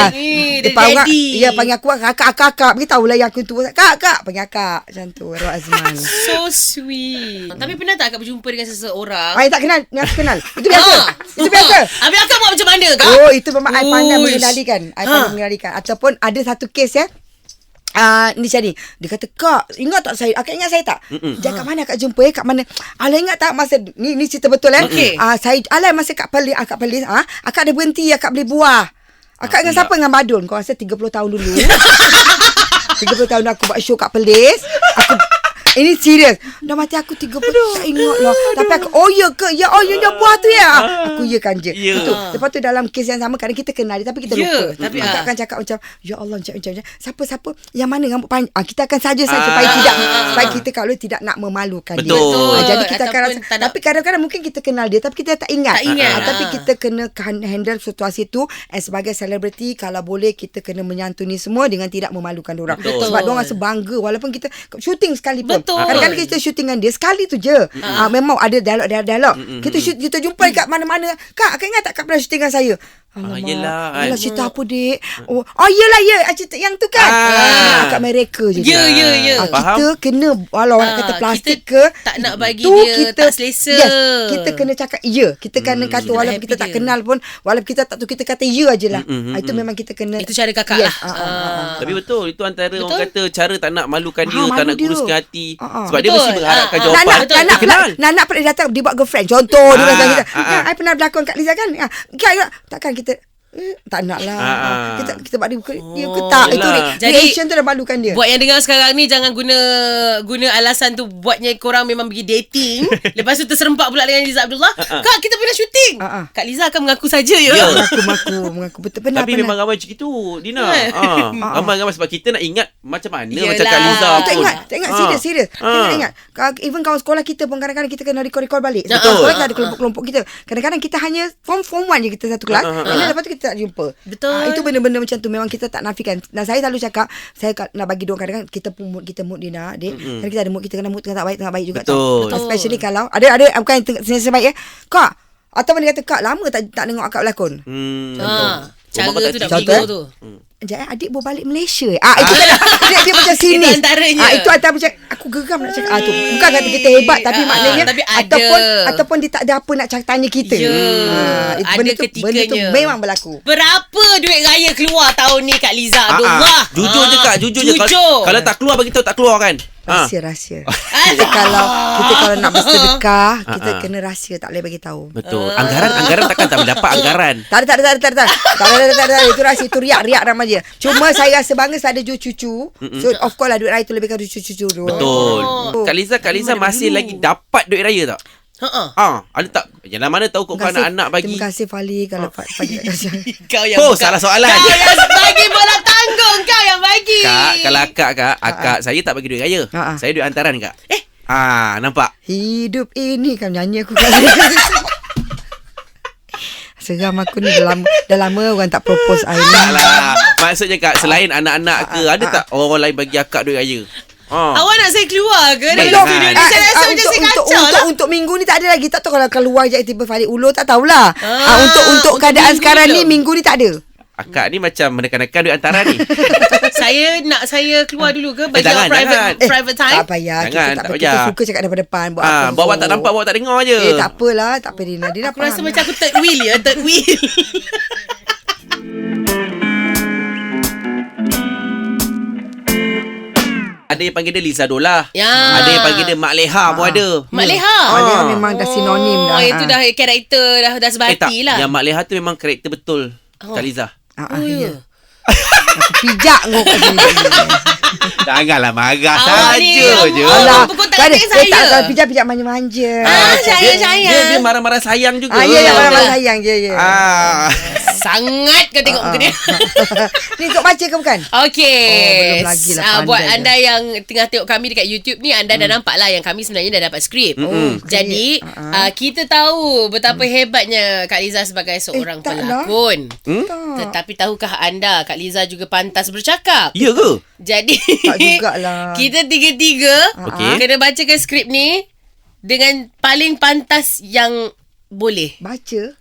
Dia panggil aku kakak. Beritahu lah yang aku tu. Kak, panggil kakak. Macam tu, Rok Azman. So sweet. Tapi pernah tak akak berjumpa dengan seseorang? Tak kenal. Ni aku kenal. Itu biasa. Habis akak buat macam mana Kak? Itu memang I pandai mengendalikan. Ataupun ada satu kes ya. Ni macam ni. Dia kata, Kak, ingat tak saya? Akak ingat saya tak? Kat mana akak jumpa kat mana? Alah, ingat tak masa ni cerita betul saya masa kat Perlis, akak ada berhenti, akak beli buah. Akak dengan siapa? Dengan Badul. Kau rasa 30 tahun dulu. 30 tahun aku buat show kat Perlis. Ini serius. Dah mati aku 30. Tak ingat lah. Tapi aku, ya ke? Ya dah buah tu ya? Aku kan je. Betul. Lepas tu dalam kes yang sama, kadang kita kenal dia, tapi kita lupa. Tapi akak akan cakap macam, ya Allah, macam siapa yang mana rambut panjang. Kita akan saja supaya kita kalau tidak nak memalukan dia. Jadi kita akan rasa. Tapi kadang-kadang mungkin kita kenal dia, tapi kita tak ingat. Tapi kita kena handle situasi tu. Sebagai selebriti, kalau boleh kita kena menyantuni semua dengan tidak memalukan diorang. Sebab diorang rasa bangga walaupun kita syuting sekali pun. Kadang-kadang kita syuting dengan dia sekali tu je. Memang ada dialog. Kita jumpa dekat mana-mana. Kak ingat tak Kak pernah syuting dengan saya? Alamak. yelah, kan. Alah, cerita apa, Dik? Oh, yelah, cerita yang tu kan. Kat mereka je. Ya. Faham? Kita kena, walau nak kata plastik kita ke, tak nak bagi tu dia tak selesa. Yes, kita kena cakap ya. Kita kena kata, Kita walaupun happy kita tak dia. kenal pun, walaupun kita tak tahu, kita kata ya je lah. Itu memang kita kena. Itu cara kakak Yes, lah. Tapi betul, itu antara Betul. orang kata cara tak nak malukan dia, Malu tak nak dia. kuruskan hati. Betul. Sebab dia mesti mengharapkan Ah, jawapan. betul. Nak Kenal. nak pernah datang dia buat girlfriend. Contoh dia datang kita. I pernah berlakon kat Liza kan. Takkan kita tak nak lah. Kita buat dia ke tak. Itu yelah. reaction tu dah malukan dia. Buat yang dengar sekarang ni jangan guna alasan tu buatnya korang memang pergi dating. Lepas tu terserempak pula dengan Liza Abdullah. Kak, kita pernah syuting. Kak Liza akan mengaku saja ya. Ya. Mengaku betul pernah. Tapi memang ramai macam itu, Dina. Ramai sebab kita nak ingat macam mana Yelah. macam Kak Liza Tak pun. ingat serius. Kita ingat. Even kawan sekolah kita pun kadang-kadang kita kena recall balik. Betul. Kawan sekolah kita ada kelompok-kelompok kita. Kadang-kadang kita hanya form 1 je kita satu kelas. Lepas tu kita tak jumpa. Betul. Itu benda-benda macam tu memang kita tak nafikan. Dan saya selalu cakap, saya nak bagi diorang kadang-kadang kita pun mood Dina, Dek. Dan kita ada mood, kita kena mood tengah tak baik juga. Betul. Especially kalau ada bukan yang tengah baik Kak, ataupun dia kata, Kak, lama tak tengok akak berlakon. Cara Rumah kau tak tu nak tinggi. bingung tu. Sekejap, adik bawa balik Malaysia. Itu kan dia macam sini. Itu antaranya. Itu antara macam aku geram nak cakap. Tu bukan kata kita hebat, tapi maknanya tapi ada. ataupun dia tak ada apa nak tanya kita. Ya, ada benda tu ketikanya. memang berlaku. Berapa duit raya keluar tahun ni Kak Liza Abdullah? Jujur je Kak, jujur je. Kalau tak keluar bagi tahu tak keluar kan. Rahsia. Kita kalau nak bersedekah, kita kena rahsia, tak boleh bagi tahu. Betul. Anggaran takkan tak boleh dapat anggaran. Tak ada. Itu rahsia, itu riak nama dia. Cuma saya rasa bangga saya ada cucu. So of course lah duit raya tu lebih kepada cucu tu. Betul. Kak Liza masih lagi dapat duit raya tak? Ada tak? Yang mana tahu kau anak-anak bagi. Terima kasih Fali kalau Fali tak kasih. Kau yang salah soalan. Kau yang bagi bola tanggung. Kau yang bagi. Kak, kalau akak saya tak bagi duit raya. Saya duit hantaran Kak. Nampak? Hidup ini kan nyanyi aku kali. Seram aku ni dah lama orang tak propose I ni. Tak lah. Maksudnya Kak, selain anak-anak ke, ada tak orang lain bagi akak duit raya? Awak nak saya keluar ke dari Belum. studio ni? Saya rasa macam saya kacau lah. Untuk minggu ni tak ada lagi. Tak tahu kalau keluar je tiba Fali ulur tak tahulah. Untuk keadaan minggu sekarang ni ni minggu ni tak ada. Akak ni macam menekan-nekan duit hantaran ni. Saya keluar dulu ke bagi Jangan. private time? Tak payah. Jangan, tak Kita payah. suka cakap daripada depan. Buat apa. Bawa tak nampak, bawa tak dengar je. Tak apalah. Tak apa Dina. Dina Aku rasa macam aku third wheel ya. Third wheel. Ada yang panggil dia Liza Dolah. Ya. Ada yang panggil dia Mak Leha pun ada. Mak Leha. Dia memang dah sinonim dah. Itu dah karakter dah Tak, sebati lah. yang Mak Leha tu memang karakter betul. Kak Liza. ya. Aku pijak kau kat sini. Janganlah marah Awak ni, saja je. Alah. Pukul tangan saya. Tak pijak-pijak manja-manja. Saya. Dia marah-marah sayang juga. Ya, marah-marah sayang. Ya. Sangat kau tengok muka dia. Ni untuk baca ke bukan? Okey. belum lagi lah, pandai buat je. anda yang tengah tengok kami dekat YouTube ni, anda dah nampak lah yang kami sebenarnya dah dapat skrip. Jadi kita tahu betapa hebatnya Kak Liza sebagai seorang taklah. pelakon. Tak. Tetapi tahukah anda Kak Liza juga pantas bercakap? Ya ke? Jadi Tak jugalah. kita tiga-tiga Okey. kena bacakan skrip ni dengan paling pantas yang boleh baca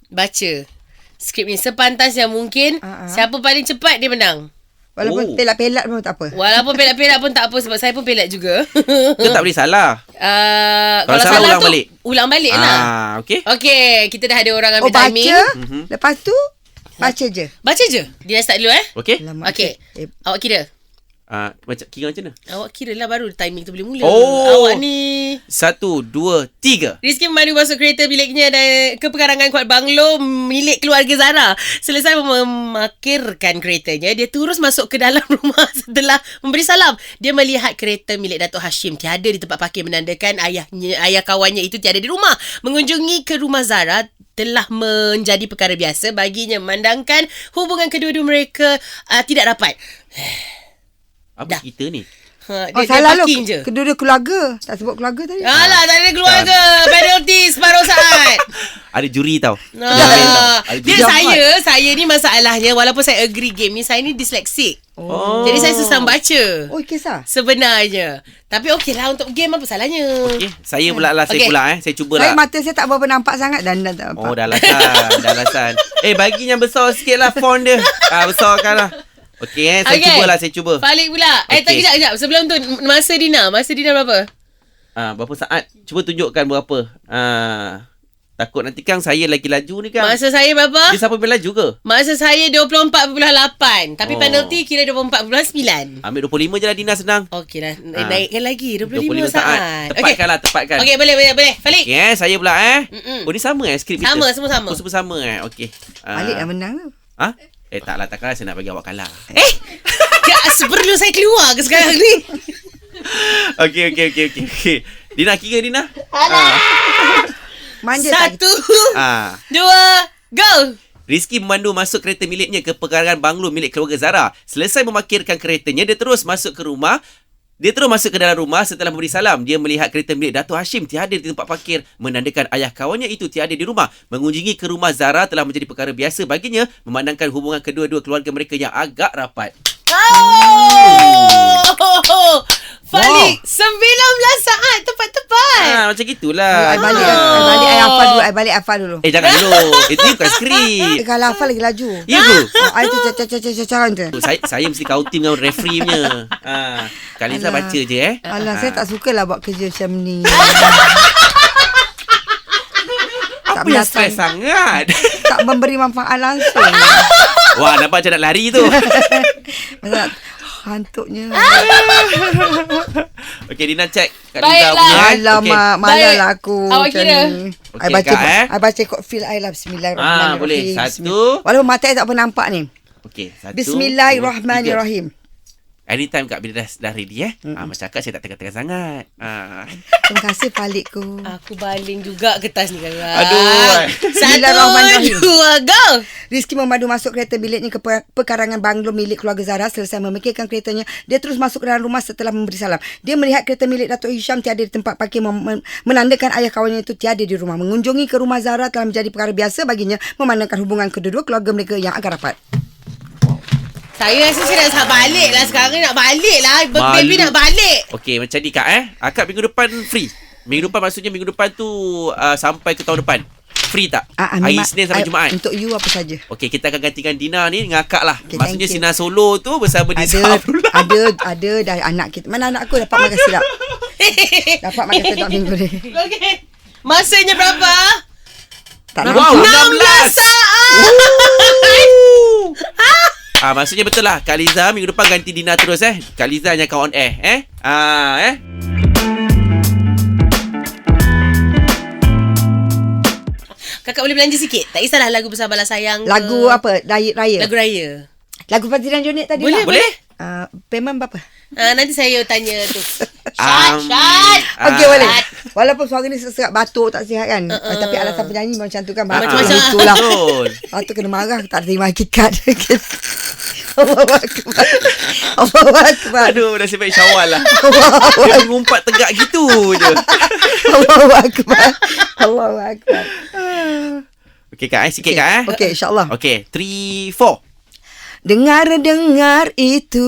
skrip ni sepantas yang mungkin. Siapa paling cepat dia menang. Walaupun pelat-pelat pun tak apa. Walaupun pelat-pelat pun tak apa sebab saya pun pelat juga. Dia tak boleh salah. Kalau salah, salah ulang tu balik. Ulang balik lah. Okey. Okey, kita dah ada orang ambil Baca. timing. Lepas tu baca je. Baca je. Dia start dulu Okey. Alamak, Okey. Awak kira. Macam kira macam mana? Awak kira lah baru timing tu boleh mula. Oh. Awak ni 1, 2, 3. Rizky memandu masuk kereta biliknya dan ke pekarangan Kuat Banglo milik keluarga Zara. Selesai memakirkan keretanya, dia terus masuk ke dalam rumah setelah memberi salam. Dia melihat kereta milik Datuk Hashim tiada di tempat parkir, menandakan ayah kawannya itu tiada di rumah. Mengunjungi ke rumah Zara telah menjadi perkara biasa baginya, memandangkan hubungan kedua-dua mereka tidak rapat. Apa cerita ni? Dia salah lu. parking je. Kedua-dua keluarga. Tak sebut keluarga tadi. Alah, tak ada keluarga. Penalty separuh saat. Ada juri tau. Dia Jahat. saya ni masalahnya walaupun saya agree game ni, saya ni dyslexic. Jadi saya susah baca. Oh, kisah. Sebenarnya. Tapi okey lah, untuk game apa salahnya? Okey, saya pula lah. Saya Okey. pula Saya Saya cubalah. mata saya tak berapa nampak sangat dan tak nampak. Oh, dah alasan. Bagi yang besar sikit lah font dia. Besarkan lah. Okey, saya cubalah. Saya cuba. Falik pula. Okey. Tak, kejap. Sebelum tu, masa Dina berapa? Berapa saat? Cuba tunjukkan berapa. Takut nanti Kang saya lagi laju ni Kang. Masa saya berapa? Dia siapa yang laju ke? Masa saya 24.8. Tapi Oh. penalty kira 24.9. Ambil 25 je lah Dina, senang. Okey lah. Naikkan lagi 25 25 saat. Tepatkan lah, tepatkan. Okey, boleh. Falik. Okey, saya pula Mm-mm. Oh, ni sama skrip kita? Sama, semua sama. Oh, semua sama Okey. Balik dah menang tu. Taklah saya nak bagi awak kalah. Perlu saya keluar ke sekarang ni? Okey. Dina kira Dina. Manja tak? 1, Ah. 2, go! Rizky memandu masuk kereta miliknya ke pekarangan banglo milik keluarga Zara. Selesai memarkirkan keretanya, dia terus masuk ke dalam rumah setelah memberi salam. Dia melihat kereta milik Datuk Hashim tiada di tempat parkir, menandakan ayah kawannya itu tiada di rumah. Mengunjungi ke rumah Zara telah menjadi perkara biasa baginya, memandangkan hubungan kedua-dua keluarga mereka yang agak rapat. Falik, 19 saat tepat. Macam gitulah. I balik hafal dulu. Jangan dulu. Itu bukan skrip. Kalau hafal lagi laju. Ya ke? I tu cacaran tu. Saya mesti kau tim dengan referee punya. Kaliza Alah. baca je Alah, saya tak sukalah buat kerja macam ni. Apa yang stres sangat? Tak memberi manfaat langsung. Wah, nampak macam nak lari tu. Pasal hantuknya. Okey, Dina check Kak Baiklah. Liza punya. Alamak, malah lah aku Awak macam kira. ni. Okey, I baca kot feel I lah. Bismillahirrahmanirrahim. boleh. Satu. Walaupun mata I tak pernah nampak ni. Okey, satu. Bismillahirrahmanirrahim. Dua, tiga. Anytime Kak bila dah ready macam Kak saya tak tekan-tekan sangat. Terima kasih Falikku. Aku baling juga kertas ni kakak. Aduh. 1, Bismillahirrahmanirrahim. 2, go! Rizky memandu masuk kereta biliknya ke pekarangan banglo milik keluarga Zara. Selesai memikirkan keretanya, dia terus masuk ke dalam rumah setelah memberi salam. Dia melihat kereta milik Datuk Hisham tiada di tempat parkir, menandakan ayah kawannya itu tiada di rumah. Mengunjungi ke rumah Zara telah menjadi perkara biasa baginya, memandangkan hubungan kedua-dua keluarga mereka yang agak rapat. Saya rasa saya nak balik lah sekarang. Nak balik lah. Malu. Baby nak balik. Okey, macam ni Kak Akak minggu depan free. Minggu depan maksudnya minggu depan tu sampai ke tahun depan. Free tak? Hari Isnin sampai Jumaat. Untuk you apa saja. Okey, kita akan gantikan Dina ni dengan Akak lah. Okay, maksudnya thank you. Sinar Solo tu bersama Disa Abdullah. Ada dah anak kita. Mana anak aku dapat makan silap? Dapat makan silap minggu ni. Okey. Masanya berapa? Tak Wow, nampak. 16 saat. Maksudnya betul lah. Kak Liza minggu depan ganti Dina terus Kak Liza hanya akan on air Kakak boleh belanja sikit? Tak kisahlah lagu Bersabarlah Sayang. Lagu apa? Raya. Lagu raya. Lagu Fazlian Jonit tadi Boleh, lah. boleh. Payment berapa? Nanti saya tanya tu. Syat. Okey, boleh. Walaupun suara ni serak batuk tak sihat kan. Tapi alasan penyanyi macam tu kan. Macam-macam. Itulah. Betul. Lepas tu kena marah. Tak terima hakikat. Allahu Akbar. Allahu Akbar. Aduh, dah baik syawal lah. Dia mengumpat tegak gitu je. Allahu Akbar. Allahu Akbar. Okey Kak sikit Kak Okey, insyaAllah. Okey, 3, 4. Dengar itu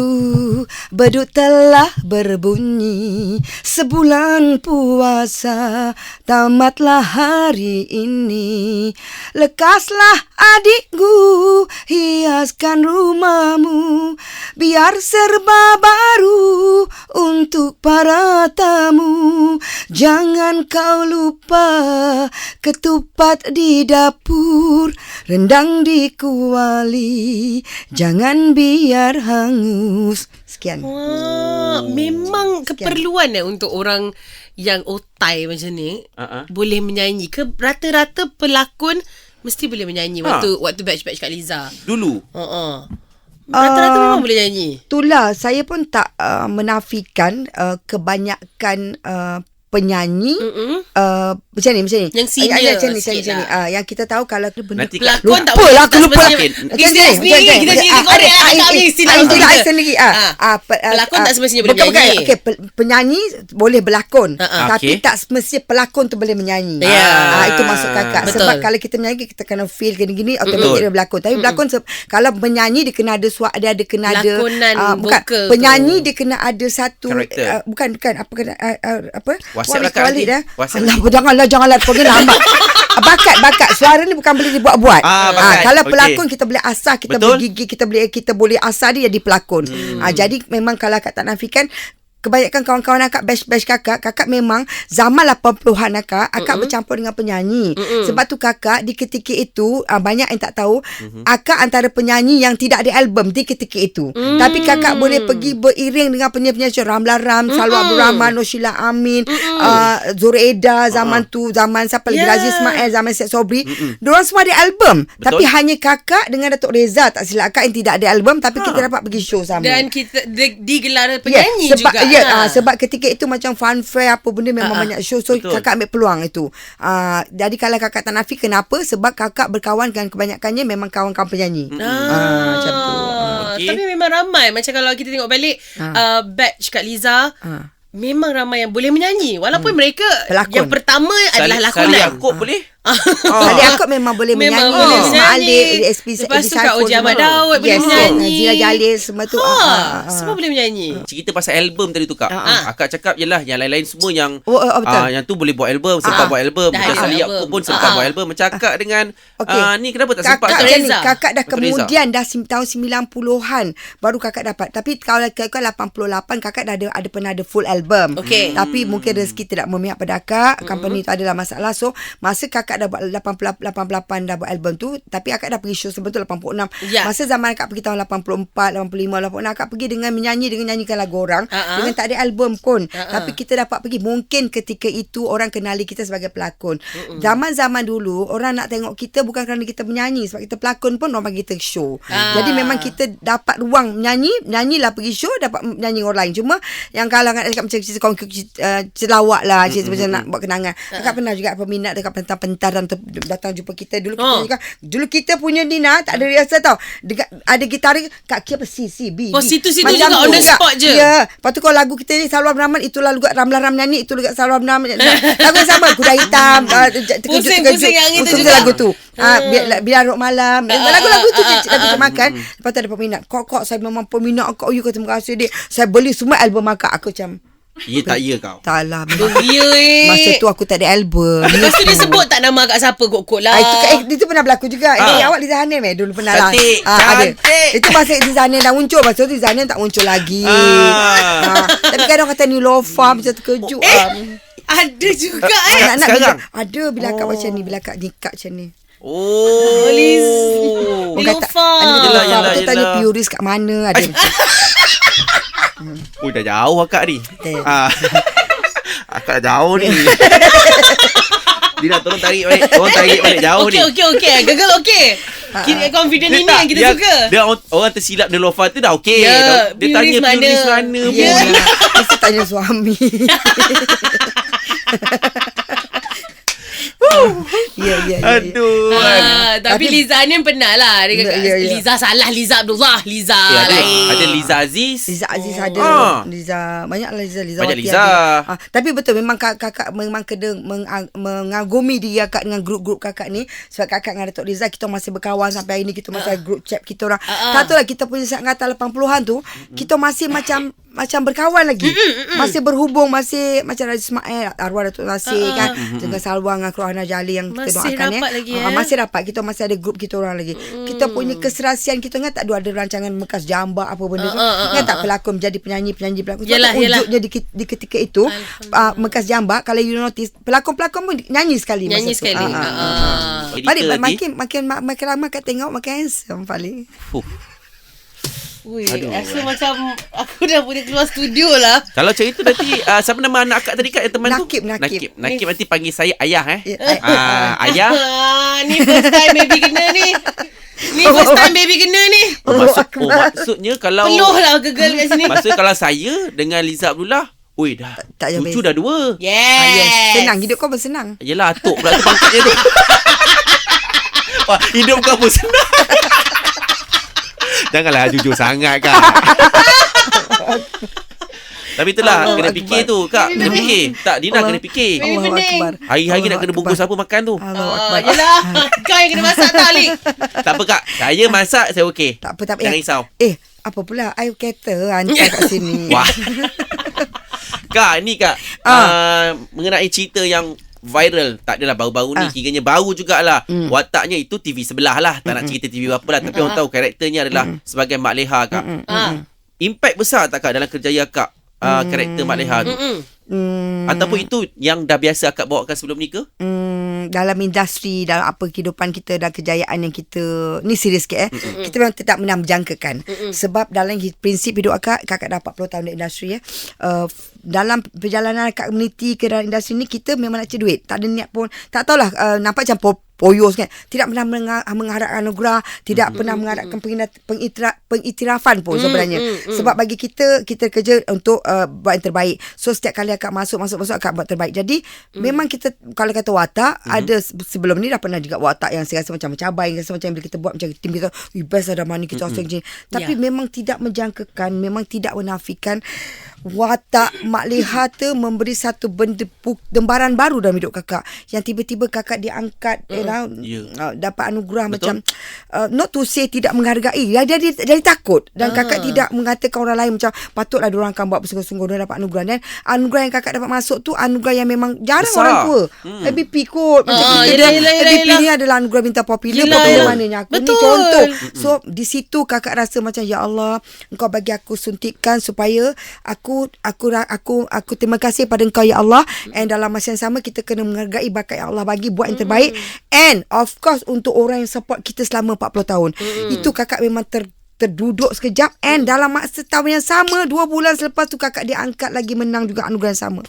beduk telah berbunyi, sebulan puasa tamatlah hari ini. Lekaslah adikku, hiaskan rumahmu, biar serba baru untuk para tamu. Jangan kau lupa ketupat di dapur, rendang di kuali, jangan biar hangus. Sekian. Wah, memang keperluan untuk orang yang otai macam ni boleh menyanyi. Rata-rata pelakon mesti boleh menyanyi waktu batch-batch Kak Liza. Dulu. Rata-rata memang boleh nyanyi. Itulah, saya pun tak menafikan kebanyakan penyanyi macam ni Yang senior macam ni sikit lah. yang kita tahu kalau benda Nanti Pelakon tak lupa boleh lah, tak lupa lah. semestinya. Istilah sendiri kita cerita korek istilah sendiri. Pelakon tak semestinya boleh bukan, menyanyi. okey, penyanyi boleh berlakon, tapi Okey. tak semestinya pelakon tu boleh menyanyi. Ya. Itu maksud kakak. Betul. Sebab kalau kita menyanyi kita kena feel gini-gini automatik dia berlakon. Tapi berlakon kalau menyanyi dia kena ada suara, dia ada kena ada Lakonan bukan vokal penyanyi dia kena ada satu Karakter. bukan apa apa WhatsApp what we lah, Kak call Adi. it, WhatsApp Alah, janganlah pergi lambat. Bakat suara ni bukan boleh dibuat-buat. Bakat. Kalau Okey. pelakon kita boleh asah, kita Betul. boleh gigi, kita boleh asah dia jadi pelakon. Jadi memang kalau akak tak nafikan, kebanyakan kawan-kawan akak, batch kakak memang zaman 80-an akak bercampur dengan penyanyi. Sebab tu kakak di ketika itu banyak yang tak tahu, akak antara penyanyi yang tidak ada album di ketika itu. Tapi kakak boleh pergi beriring dengan penyanyi-penyanyi macam Ramla Ram, Salwa Abdul Rahman, Noshila Amin, Zuraida zaman tu, zaman siapa lagi, Razi Ismail, zaman Syed Sobri. Diorang semua ada album. Betul. Tapi hanya kakak dengan Datuk Reza, tak silap akak, yang tidak ada album, tapi kita dapat pergi show sama. Dan kita digelar penyanyi sebab, juga. sebab ketika itu macam fun fair apa benda memang banyak show. So Betul. kakak ambil peluang itu. Jadi kalau kakak tak nafi, kenapa? Sebab kakak berkawan dengan kebanyakannya memang kawan-kawan penyanyi. Macam tu. Okey. Tapi memang ramai. Macam kalau kita tengok balik batch Kak Liza, memang ramai yang boleh menyanyi. Walaupun mereka Pelakon. yang pertama adalah Sali lakonan. Yaakob boleh. Kali akak memang boleh Memang menyanyi. boleh Ismail menyanyi. Alif, SP Lepas tu Kak Saiful Oji semua. Ahmad Daud boleh Yes, menyanyi. Zila Jalil semua tu. Semua boleh menyanyi. Cerita pasal album tadi tu, Kak. Akak cakap yelah yang lain-lain semua yang betul. yang tu boleh buat album, sempat buat album. Dah Macam ada Sali album. Yaakob pun sempat buat album. Macam akak dengan ni kenapa tak sempat? Kakak Datuk macam ni, Reza. kakak dah Datuk Reza. kemudian dah tahun 90-an baru kakak dapat. Tapi kalau kakak 88 kakak dah pernah ada full album. Okey. Tapi mungkin rezeki tidak memihak pada akak. Company tu adalah masalah. So masa kakak dah buat 88 dah buat album tu, tapi akak dah pergi show sebetul 86. Ya. Masa zaman akak pergi tahun 84, 85, 86 akak pergi dengan nyanyikan lagu orang dengan tak ada album pun. Tapi kita dapat pergi. Mungkin ketika itu orang kenali kita sebagai pelakon. Zaman-zaman dulu orang nak tengok kita bukan kerana kita menyanyi, sebab kita pelakon pun orang bagi kita show. Jadi memang kita dapat ruang nyanyilah pergi show, dapat nyanyi orang lain. Cuma yang kalau akak macam celawak lah, macam nak buat kenangan. Akak pernah juga peminat dekat pentas-pentas dan datang jumpa kita. Dulu kita punya Nina tak ada rehearsal tau. Ada gitaris Kak Kia apa C B. Situ-situ Macam juga on the spot je. Ya. Lepas tu kalau lagu kita ni Salwa Abdul Rahman, itulah lagu Ramla Ram nyanyi, itu lagu Salwa Abdul Rahman. Lagu yang sama, Kuda Hitam, Pusing yang itu pusing juga. lagu tu. Biar Rok Malam. Lagu-lagu tu je lagu makan. Lepas tu ada peminat. Kok saya memang peminat kau. You kata terima kasih dik. Saya beli semua album akak. Aku macam Ya tak ya kau. taklah. Ya Masa tu aku tak ada album. Lepas tu dia sebut tak nama kat siapa kok lah. Itu pernah berlaku juga. Awak Liza Hanin dulu pernah lah. Cantik, Ada. cantik. Itu masa Liza Hanin dah muncul. Masa tu Liza Hanin tak muncul lagi. Tapi kadang kata ni lofa macam terkejut. Ada juga Anak-anak sekarang? Ada bila akak macam ni. Bila akak nikah macam ni. Oh. Nilofa. Yelah. Tanya Puris kat mana ada. Oh dah jauh akak ni. Eh. Akak dah jauh ni. Dina tolong tarik balik. Jauh ni. Okey. Gagal okey. Kira confident ini yang kita suka. Dia orang tersilap Nilofa tu dah okey. Ya, Dia tanya Puris Puris mana pun. Ya. Mesti tanya suami. Ya. Aduh. Tapi Liza ni pernah lah. Dia kata, Ya. Liza salah, Liza Abdullah, Liza lain. Ada Liza Aziz. Liza Aziz ada. Liza banyaklah Liza Banyak Wati Liza. ada. Tapi betul memang kakak memang kena mengagumi diri kakak dengan grup-grup kakak ni. Sebab kakak dengan Datuk Liza kita masih berkawan sampai hari ni, kita masih ada grup chat kita orang. Tak tahu lah kita punya angkatan 80-an tu kita masih macam berkawan lagi. Masih berhubung, masih macam Razi Ismail, arwah Datuk Nasir kan, dengan Salwa dengan Kerohana Jali yang kita Masih doakan rapat lagi, masih rapat. Kita masih ada grup kita orang lagi. Kita punya keserasian kita kan tak ada rancangan Mekas Jambak apa benda tu. Kan tak pelakon jadi penyanyi pelakon. Yalah. Wujudnya di ketika itu Mekas Jambak, kalau you notice pelakon-pelakon pun nyanyi sekali Nyanyi masa tu. sekali. Editor Makin lama kat tengok makin handsome paling. Ui, rasa macam aku dah boleh keluar studio lah. Kalau macam itu nanti siapa nama anak akak tadi Kak yang teman tu? Nakib. Nakib nanti panggil saya ayah Ayah. Ni first time baby kena ni. Maksudnya kalau peluh lah gegal kat sini. maksudnya kalau saya dengan Liza Abdullah Ui dah. Tak Cucu habis. dah 2. Yes. Senang, hidup kau bersenang. Yelah, atuk pula tu pangkatnya tu. Wah, hidup kau pun senang. Janganlah jujur sangat, Kak. Tapi itulah, Allah kena Akbar. fikir tu, Kak. Kena fikir. Tak, Dina Allah. kena fikir. Baby Allahu pening. Akbar. Hari-hari nak Allahu kena Akbar. bungkus apa makan tu. Allahu Akbar. Yelah. Kau yang kena masak tak, Alik? Tak apa, Kak. Saya masak, saya okey. Tak apa, tak apa. Jangan risau. Apa pula? I cater hantar kat sini. Wah. Kak, ni Kak. Mengenai cerita yang viral. Tak adalah baru-baru ni. Kiranya baru jugalah. Wataknya itu TV sebelah lah. Tak nak cerita TV apa lah. Tapi orang tahu karakternya adalah sebagai Mak Leha, Kak. Impact besar tak, Kak, dalam kerjaya Kak? Karakter Mak Leha tu. Ataupun itu yang dah biasa Kak bawakan sebelum ni ke? Dalam industri, dalam apa kehidupan kita dan kejayaan yang kita, ni serius sikit kita memang tidak pernah menjangkakan. Sebab dalam prinsip hidup kakak dah 40 tahun di industri dalam perjalanan akak meniti ke dalam industri ni, kita memang nak cari duit. Tak ada niat pun, tak tahulah, nampak macam poyos kan. Tidak pernah mengharapkan anugerah, tidak pernah mengharapkan pengiktirafan pun sebenarnya. Sebab bagi kita kerja untuk buat yang terbaik. So setiap kali akak masuk akak buat terbaik. Jadi memang kita, kalau kata watak, ada sebelum ni dah pernah juga watak yang saya rasa macam cabai, rasa macam bila kita buat macam tim kita, best ada money kita rasa macam ni. Tapi memang tidak menjangkakan, memang tidak menafikan watak Mak Leha tu memberi satu benda lembaran baru dalam hidup kakak, yang tiba-tiba kakak diangkat dapat anugerah. Betul. Macam not to say tidak menghargai, dia takut, dan kakak tidak mengatakan orang lain macam patutlah diorang akan buat bersungguh-sungguh dia dapat anugerah. Dan anugerah yang kakak dapat masuk tu anugerah yang memang jarang besar. orang tua. ABP kot macam kita ABP ni adalah anugerah bintang popular. Maknanya aku ni contoh. So di situ kakak rasa macam, ya Allah, engkau bagi aku suntikan supaya aku terima kasih pada engkau, ya Allah. And dalam masa yang sama kita kena menghargai bakat yang Allah bagi, buat yang terbaik. And of course untuk orang yang support kita selama 40 tahun. Itu kakak memang terduduk sekejap, and dalam masa tahun yang sama 2 bulan selepas tu kakak diangkat lagi, menang juga anugerah yang sama.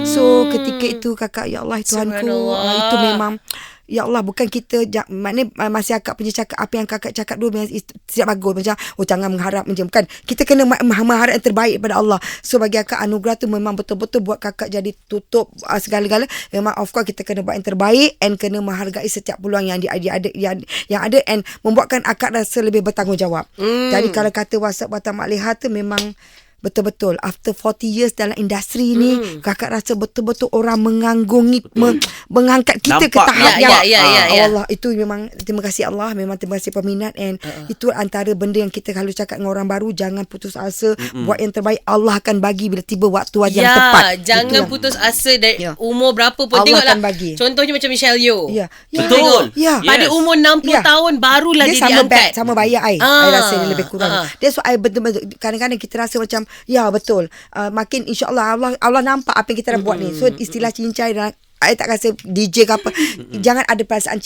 So ketika itu kakak, ya Allah Tuhanku, itu memang, ya Allah, bukan kita, maknanya masih akak punya cakap, apa yang kakak cakap dulu tidak bagus, macam jangan mengharap macam, kan kita kena mengharap yang terbaik daripada Allah. So bagi akak anugerah tu memang betul-betul buat kakak jadi tutup segala-gala. Memang of course kita kena buat yang terbaik, and kena menghargai setiap peluang yang ada, and membuatkan akak rasa lebih bertanggungjawab. Jadi kalau kata watak Mak Leha tu memang betul-betul after 40 years dalam industri ni, kakak rasa betul-betul orang mengangkat kita ke tahap Allah. Itu memang terima kasih Allah, memang terima kasih peminat. And itu antara benda yang kita kalau cakap dengan orang baru, jangan putus asa, buat yang terbaik, Allah akan bagi bila tiba waktu yang tepat. Jangan putus asa dari umur berapa pun. Allah Tengoklah akan bagi. Contohnya macam Michelle Yeoh. Betul. Pada umur 60 tahun barulah dia sama diangkat. sama bayar I rasa dia lebih kurang. That's why I betul-betul kadang-kadang kita rasa macam, ya betul, makin insyaAllah Allah nampak apa yang kita dah buat ni. So istilah cincai dan I tak rasa DJ ke apa, jangan ada perasaan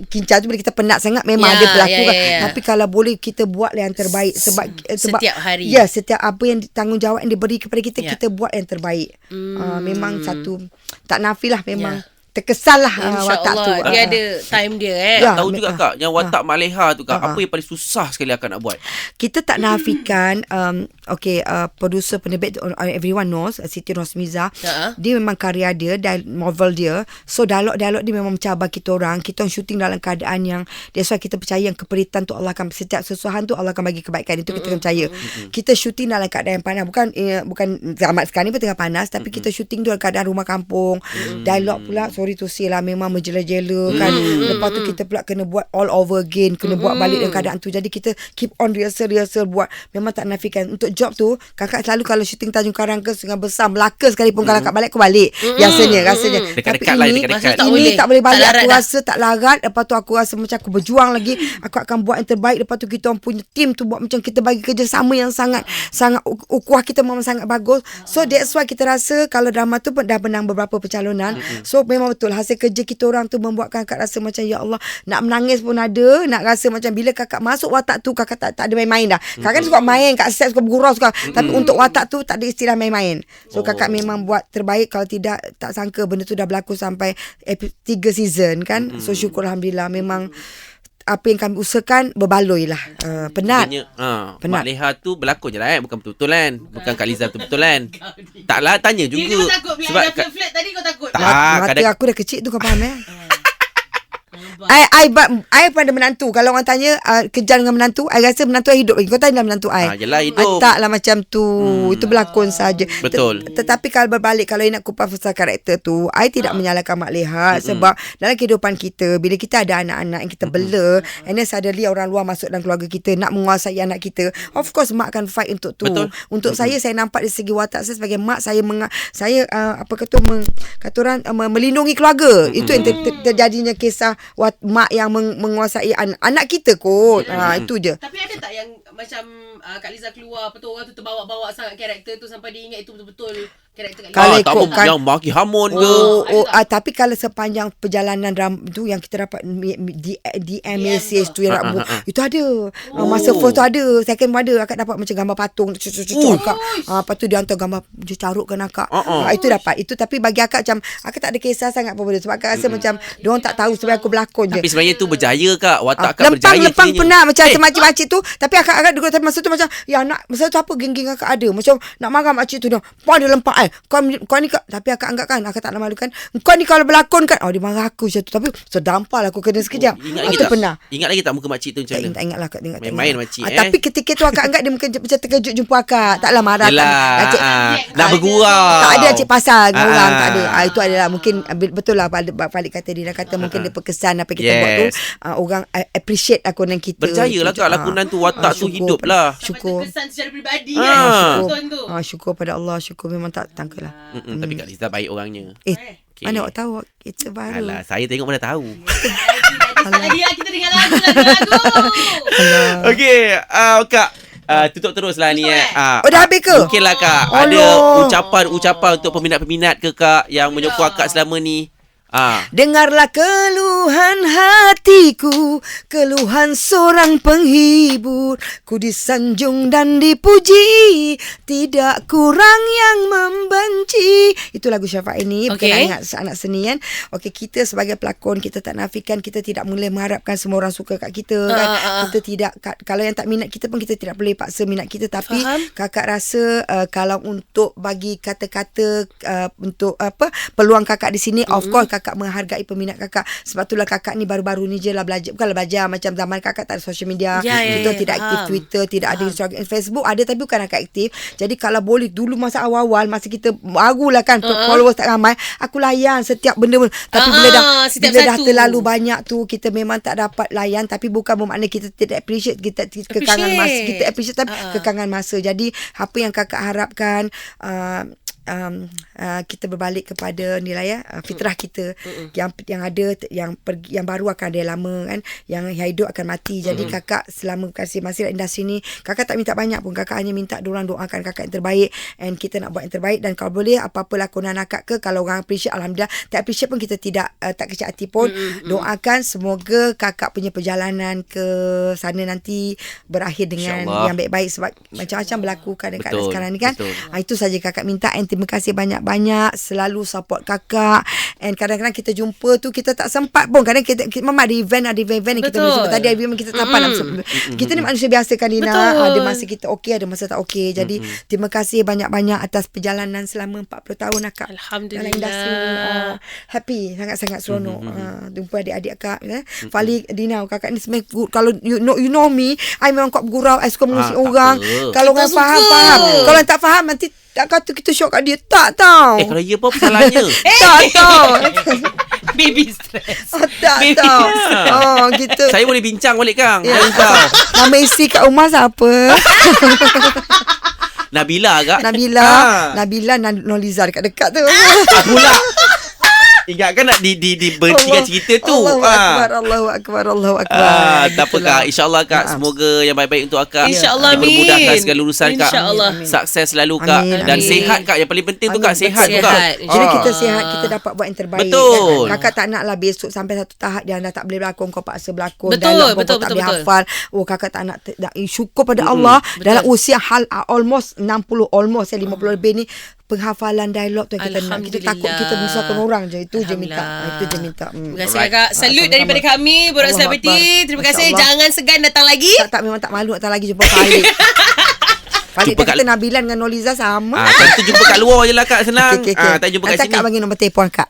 kincai tu bila kita penat sangat, memang ada berlaku kan. Tapi kalau boleh kita buat yang terbaik, sebab setiap hari. Setiap apa yang tanggungjawab yang diberi kepada kita, kita buat yang terbaik. Memang satu tak nafilah, memang terkesan lah watak tu. Dia ada time dia Tahu juga Kak, yang watak Mak Leha tu Kak, apa yang paling susah sekali akak nak buat? Kita tak nafikan producer penerbit, everyone knows, Siti Rosmiza, dia memang karya dia dan novel dia. So dialog-dialog dia memang mencabar kita orang syuting dalam keadaan yang, that's why kita percaya yang keperitan tu Allah akan, setiap sesuatu tu Allah akan bagi kebaikan. Itu kita percaya. Kita syuting dalam keadaan yang panas, bukan zaman sekarang ni pun tengah panas, tapi kita syuting dalam keadaan rumah kampung. Dialog pula sorry to say lah, memang menjela-jela kan. Lepas tu kita pula kena buat all over again, kena buat balik dalam keadaan tu. Jadi kita keep on rehearsal buat. Memang tak nafikan. Untuk job tu kakak selalu kalau syuting Tanjung Karang ke Sungai Besar, Melaka sekalipun, kalau kakak balik aku balik rasanya. Tapi ini tak boleh balik. Aku rasa tak larat. Lepas tu aku rasa macam aku berjuang lagi, aku akan buat yang terbaik. Lepas tu kita punya team tu buat macam kita bagi kerjasama yang sangat ukuah kita memang sangat bagus. So that's why kita rasa kalau drama tu dah menang beberapa pencalonan. So memang betul hasil kerja kita orang tu membuatkan kakak rasa macam, ya Allah, nak menangis pun ada, nak rasa macam bila kakak masuk watak tu kakak tak ada main-main dah. Kakak suka main, kat set suka bergurau suka. Tapi untuk watak tu tak ada istilah main-main. So kakak memang buat terbaik. Kalau tidak, tak sangka benda tu dah berlaku sampai 3 season kan. So syukur alhamdulillah. Memang apa yang kami usahakan berbaloi lah. Penat. Penat. Mak Leha tu berlakon je lah bukan betul-betul kan. Bukan Kak Liza betul-betul kan. Taklah tanya juga. Kau takut bila ada flat tadi kau takut. Mata aku dah kecil tu kau faham I pada menantu. Kalau orang tanya kejar dengan menantu, I rasa menantu I hidup lagi. Kau tanya menantu I. Yelah hidup. Taklah macam tu. Itu berlakon saja. Betul. Tetapi kalau berbalik, kalau I nak kupas pasal karakter tu, I tidak menyalahkan Mak Leha. Sebab dalam kehidupan kita, bila kita ada anak-anak yang kita bela, and then suddenly orang luar masuk dalam keluarga kita, nak menguasai anak kita, of course mak akan fight untuk tu. Betul. Untuk saya nampak dari segi watak saya sebagai mak, saya kata orang melindungi keluarga. Itu yang terjadinya kisah mak yang menguasai anak kita kot. Itu je. Tapi ada tak yang macam Kak Liza keluar, betul orang tu terbawa-bawa sangat karakter tu sampai dia ingat itu betul-betul karakter Kak Liza? Kalau tak ikutkan yang maki hamun ke. Tapi kalau sepanjang perjalanan tu yang kita dapat DM message tu yang itu ada. Masa first tu ada, second pun ada. Akak dapat macam gambar patung akak. Lepas tu dia hantar gambar dia carutkan akak. Itu dapat. Itu tapi bagi akak macam akak tak ada kisah sangat pun benda sebab akak rasa macam diorang tak tahu sebenarnya aku berlakon je. Tapi sebenarnya tu berjaya Kak. Watak Kak berjaya. Lempang pernah macam makcik-makcik tu. Tapi akak duduk tapi masa tu macam ya nak masa tu apa geng-geng akak ada macam nak marah makcik tu dia. Puan dia lempak kau ni Kak. Tapi akak anggap kan, akak tak nak malukan. Kau ni kalau berlakon kan. Dia marah aku macam tu. Tapi sedampal aku kena sekejap. Itu pernah. Ingat lagi tak muka makcik tu macam mana? Tak ingat lah Kak. Main-main makcik Tapi ketika tu akak anggap dia macam terkejut jumpa akak. Taklah marah. Nak bergurau. Tak ada cik pasal dengan orang. Tak ada. Itu adalah mungkin betul lah Falik kata dia kata mungkin dia perkesan apa kita buat tu. Orang appreciate lakonan kita. Berjaya lah Kak lakonan tu. Watak tu hidup lah. Syukur. Kesan secara peribadi kan. Syukur pada Allah. Syukur memang tak tangka lah. Tapi Kak Liza baik orangnya. Okay. Mana awak tahu kita baru. Alah, saya tengok mana tahu. Kita dengar lagu. Okey, Kak. Tutup teruslah ni dah habis ke? Mungkinlah Kak. Ada ucapan-ucapan untuk peminat-peminat ke Kak yang menyokong Kak selama ni. Dengarlah keluhan hatiku, keluhan seorang penghibur. Ku disanjung dan dipuji, tidak kurang yang membenci. Itu lagu Syafa'i ni. Bukan ingat anak seni kan. Okey, kita sebagai pelakon, kita tak nafikan, kita tidak boleh mengharapkan semua orang suka kat kita kan. Kita tidak, kalau yang tak minat kita pun kita tidak boleh paksa minat kita. Tapi kakak rasa kalau untuk bagi kata-kata untuk peluang kakak di sini, of course kakak menghargai peminat kakak. Sebab itulah kakak ni baru-baru ni je lah belajar. Bukanlah belajar macam zaman kakak tak ada social media. Kita tidak aktif Twitter, tidak ada Instagram, Facebook ada tapi bukan kakak aktif. Jadi kalau boleh dulu masa awal-awal, masa kita barulah kan followers tak ramai, aku layan setiap benda. Tapi bila dah terlalu banyak tu, kita memang tak dapat layan. Tapi bukan bermakna kita tidak appreciate, kita kekangan masa. Kita appreciate tapi kekangan masa. Jadi apa yang kakak harapkan, kita berbalik kepada nilai fitrah kita yang ada yang baru akan ada yang lama kan, yang hidup akan mati. Jadi kakak selama masih dalam industri ni, kakak tak minta banyak pun, kakak hanya minta diorang doakan kakak yang terbaik, and kita nak buat yang terbaik. Dan kalau boleh apa-apa lakonan akak ke, kalau orang appreciate alhamdulillah, tak appreciate pun kita tidak tak kecil hati pun. Doakan semoga kakak punya perjalanan ke sana nanti berakhir dengan yang baik-baik, sebab macam-macam berlaku kadang-kadang sekarang ni kan. Itu saja kakak minta. And terima kasih banyak-banyak selalu support kakak. And kadang-kadang kita jumpa tu kita tak sempat pun. Kadang kita memang ada event yang kita boleh sebut. Tadi event kita tak dapat kita ni manusia biasa kan Dina. Ada masa kita okey, ada masa tak okey. Jadi terima kasih banyak-banyak atas perjalanan selama 40 tahun akak. Alhamdulillah. Dalam industri happy, sangat-sangat seronok. Jumpa adik-adik akak Falik, Dina, kakak ni sebenarnya kalau you know me, I memang kuat bergurau, I suka mengusik orang. Kalau orang faham. Kalau orang tak faham nanti tak kata kita syok kat dia. Tak tahu. Kalau ia apa salahnya? Tak tahu. Baby stress. Tak tahu. Gitu. Saya boleh bincang balik Kang. Nama isi kat rumah siapa? Nabila Kak. Nabila Noliza dekat-dekat tu. Pula. Ingatkan nak diberhentikan cerita tu. Allahu Akbar. Tak apa Kak. InsyaAllah Kak. Semoga yang baik-baik untuk Kak. InsyaAllah, amin. Dipermudahkan segala urusan Kak. InsyaAllah. Sukses selalu Kak. Dan sihat Kak. Yang paling penting tu Kak. Sihat tu Kak. Jadi kita sihat, kita dapat buat yang terbaik. Betul. Kakak tak nak lah besok sampai satu tahap yang dah tak boleh berlakon, kau paksa berlakon. Betul. Tak boleh hafal. Kakak tak nak. Syukur pada Allah. Dalam usia almost 60, almost 50 lebih ni, Penghafalan dialog tu yang kita nak. Kita takut kita besarkan orang je. Itu je minta. Itu je minta. Terima kasih Kakak. Salute daripada kami Borak Celebrity. Terima kasih. Jangan segan datang lagi. Tak memang tak malu datang lagi jumpa Khalid. Khalid kata Nabila dengan Noliza sama. Tentu jumpa kat luar je lah Kak, senang. Tak jumpa kat sini. Kak bagi nombor telefon Kak.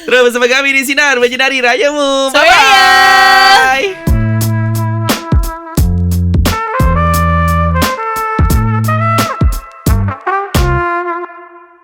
Terus bersama kami di Sinar Menyinari Rayamu. Bye-bye.